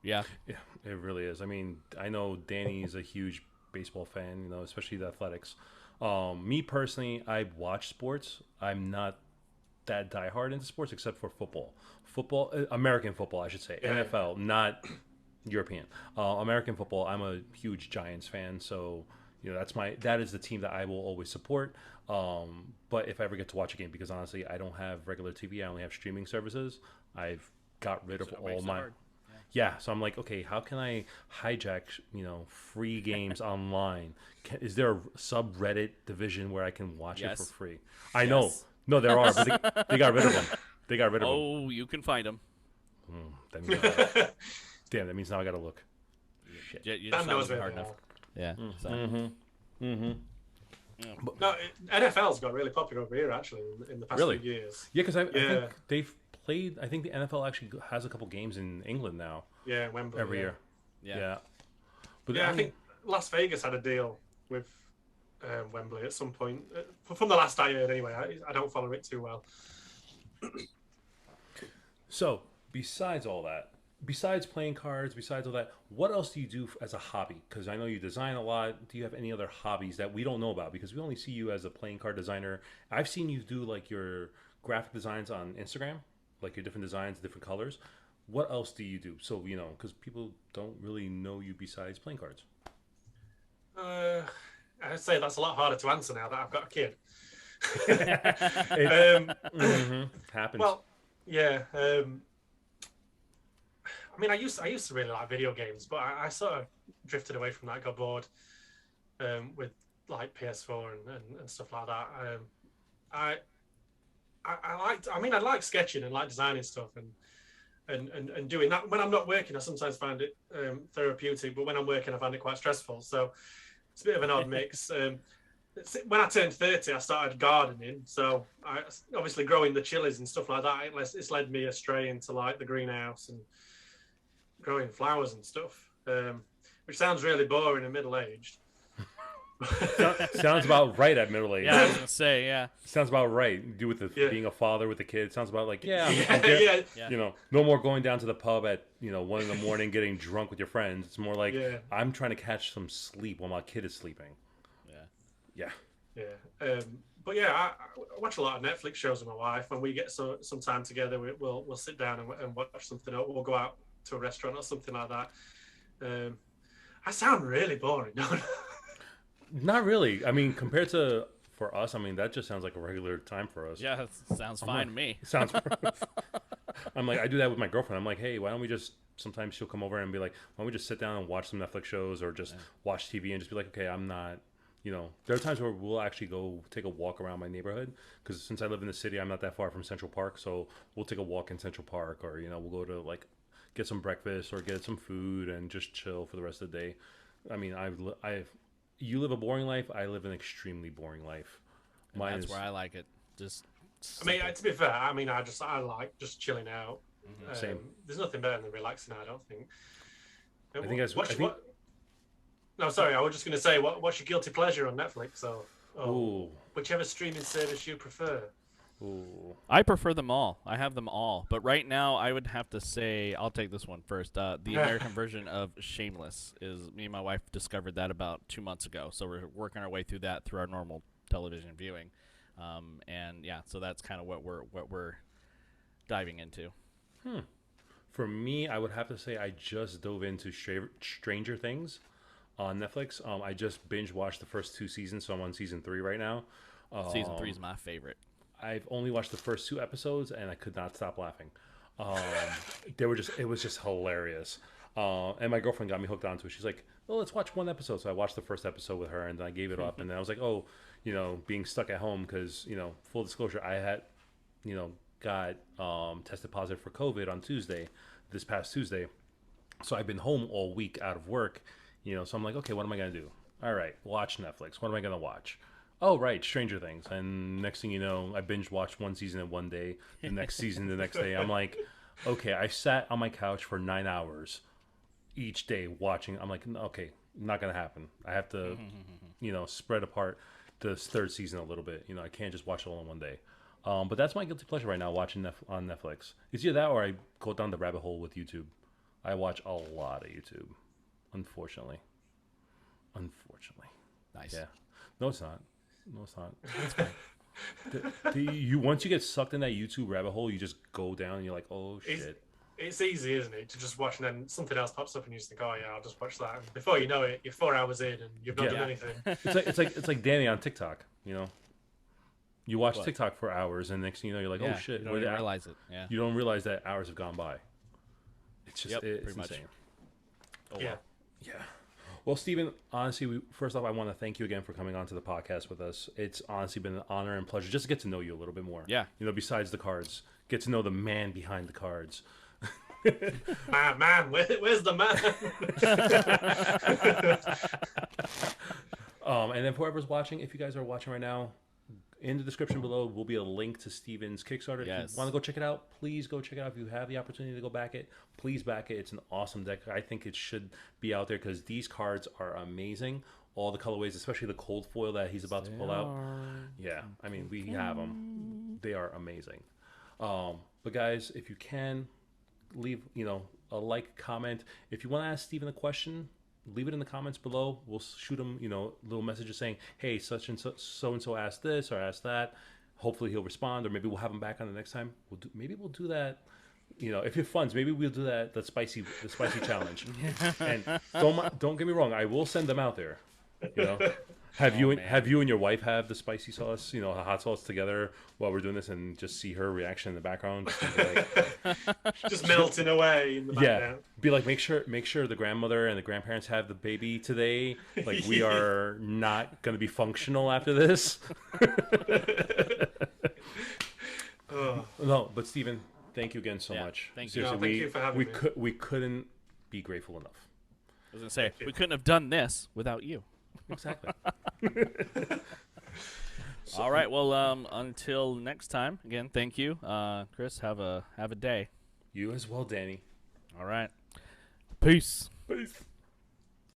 Yeah. Yeah, it really is. I mean, I know Danny's a huge baseball fan, especially the Athletics. Me personally, I watch sports. I'm not that diehard into sports except for football. American football, I should say. Yeah. NFL, not European. American football, I'm a huge Giants fan, so that is the team that I will always support. But if I ever get to watch a game, because honestly, I don't have regular TV, I only have streaming services. I've got rid of all my. Yeah, so I'm like, okay, how can I hijack, free games online? Is there a subreddit division where I can watch it for free? I know. No, there are, but they got rid of them. They got rid of them. Oh, you can find them. That means damn, that means now I got to look. Shit. You Dan just knows not where hard they enough. are. Yeah. No, NFL's got really popular over here actually in the past few years. Yeah, because I think they've played. I think the NFL actually has a couple games in England now. Yeah, Wembley every year. Yeah. But I think Las Vegas had a deal with Wembley at some point. From the last I heard, anyway. I don't follow it too well. So, besides all that, besides playing cards, besides all that, what else do you do as a hobby? Because I know you design a lot. Do you have any other hobbies that we don't know about? Because we only see you as a playing card designer. I've seen you do like your graphic designs on Instagram, like your different designs, different colors. What else do you do? So, because people don't really know you besides playing cards. I'd say that's a lot harder to answer now that I've got a kid. Happens. Well, yeah. I mean, I used to really like video games, but I sort of drifted away from that. Got bored with like PS4 and stuff like that. I like sketching and like designing stuff and doing that. When I'm not working, I sometimes find it therapeutic, but when I'm working, I find it quite stressful. So it's a bit of an odd mix. When I turned 30, I started gardening. So obviously growing the chilies and stuff like that, it's led me astray into like the greenhouse and growing flowers and stuff, which sounds really boring and middle-aged. Sounds about right at middle age. Yeah, I was gonna say, yeah. Sounds about right. Do with being a father with a kid. Sounds about like Yeah. No more going down to the pub at 1 a.m. getting drunk with your friends. It's more like I'm trying to catch some sleep while my kid is sleeping. Yeah. But yeah, I watch a lot of Netflix shows with my wife. When we get some time together, we'll sit down and watch something, or we'll go out to a restaurant or something like that. I sound really boring. No. Not really. I mean, compared to for us, I mean that just sounds like a regular time for us. Yeah, that sounds fine to me. Sounds. I'm like, I do that with my girlfriend. I'm like, hey, why don't we just? Sometimes she'll come over and be like, why don't we just sit down and watch some Netflix shows or just watch TV and just be like, okay, I'm not. There are times where we'll actually go take a walk around my neighborhood because since I live in the city, I'm not that far from Central Park, so we'll take a walk in Central Park or we'll go to like get some breakfast or get some food and just chill for the rest of the day. I mean, you live a boring life. I live an extremely boring life. That's where I like it. Just. I mean, to be fair, I like just chilling out. Same. There's nothing better than relaxing. I don't think. I think that's. No, sorry. I was just going to say, what's your guilty pleasure on Netflix? Ooh. Whichever streaming service you prefer. Ooh. I prefer them all. I have them all. But right now, I would have to say, I'll take this one first. The American version of Shameless is, me and my wife discovered that about 2 months ago. So we're working our way through that through our normal television viewing. And yeah, so that's kind of what we're diving into. For me, I would have to say I just dove into Stranger Things on Netflix. I just binge watched the first 2 seasons, so I'm on season 3 right now. Season 3 is my favorite. I've only watched the first 2 episodes, and I could not stop laughing. It was just hilarious. And my girlfriend got me hooked onto it. She's like, "Well, let's watch one episode." So I watched the first episode with her, and then I gave it up. And then I was like, "Oh, being stuck at home because full disclosure, I had, got tested positive for COVID on this past Tuesday. So I've been home all week out of work, So I'm like, okay, what am I gonna do? All right, watch Netflix. What am I gonna watch? Oh, right, Stranger Things. And next thing you know, I binge watched one season in one day, the next season the next day. I'm like, okay, I sat on my couch for 9 hours each day watching. I'm like, okay, not going to happen. I have to, spread apart the third season a little bit. I can't just watch it all in one day. But that's my guilty pleasure right now, watching on Netflix. It's either that or I go down the rabbit hole with YouTube. I watch a lot of YouTube, unfortunately. Nice. Yeah. No, it's not. It's fine. Once you get sucked in that YouTube rabbit hole, you just go down and you're like, oh shit. It's easy, isn't it, to just watch and then something else pops up and you just think, oh yeah, I'll just watch that. And before you know it, you're 4 hours in and you've not done anything. It's like Danny on TikTok. You watch TikTok for hours and next thing you know, you're like, oh shit. You don't even realize it. Yeah. You don't realize that hours have gone by. It's just it's pretty insane. Much. Oh, yeah. Wow. Yeah. Well, Steven, honestly, first off, I want to thank you again for coming onto the podcast with us. It's honestly been an honor and pleasure just to get to know you a little bit more. Yeah. Besides the cards, get to know the man behind the cards. Man, where's the man? And then whoever's watching, if you guys are watching right now, in the description below will be a link to Steven's Kickstarter. Yes. If you want to go check it out, please go check it out. If you have the opportunity to go back it, please back it. It's an awesome deck. I think it should be out there because these cards are amazing. All the colorways, especially the cold foil that he's about to pull out. Yeah, I mean, we have them. They are amazing. But guys, if you can, leave a like, comment. If you want to ask Steven a question, leave it in the comments below. We'll shoot him little messages saying, hey, such and so asked this or asked that. Hopefully he'll respond, or maybe we'll have him back on the next time. Maybe we'll do that. If it funds, maybe we'll do the spicy challenge. And don't get me wrong, I will send them out there. Have you and your wife have the spicy sauce, the hot sauce together while we're doing this, and just see her reaction in the background? Just melting away in the background. Yeah, be like, make sure the grandmother and the grandparents have the baby today. Like, we are not going to be functional after this. No, but Steven, thank you again so much. Thank you. Seriously, thank you for having me. We couldn't be grateful enough. I was going to say, we couldn't have done this without you. Exactly. All right. Well, until next time. Again, thank you, Chris. Have a day. You as well, Danny. All right. Peace. Peace.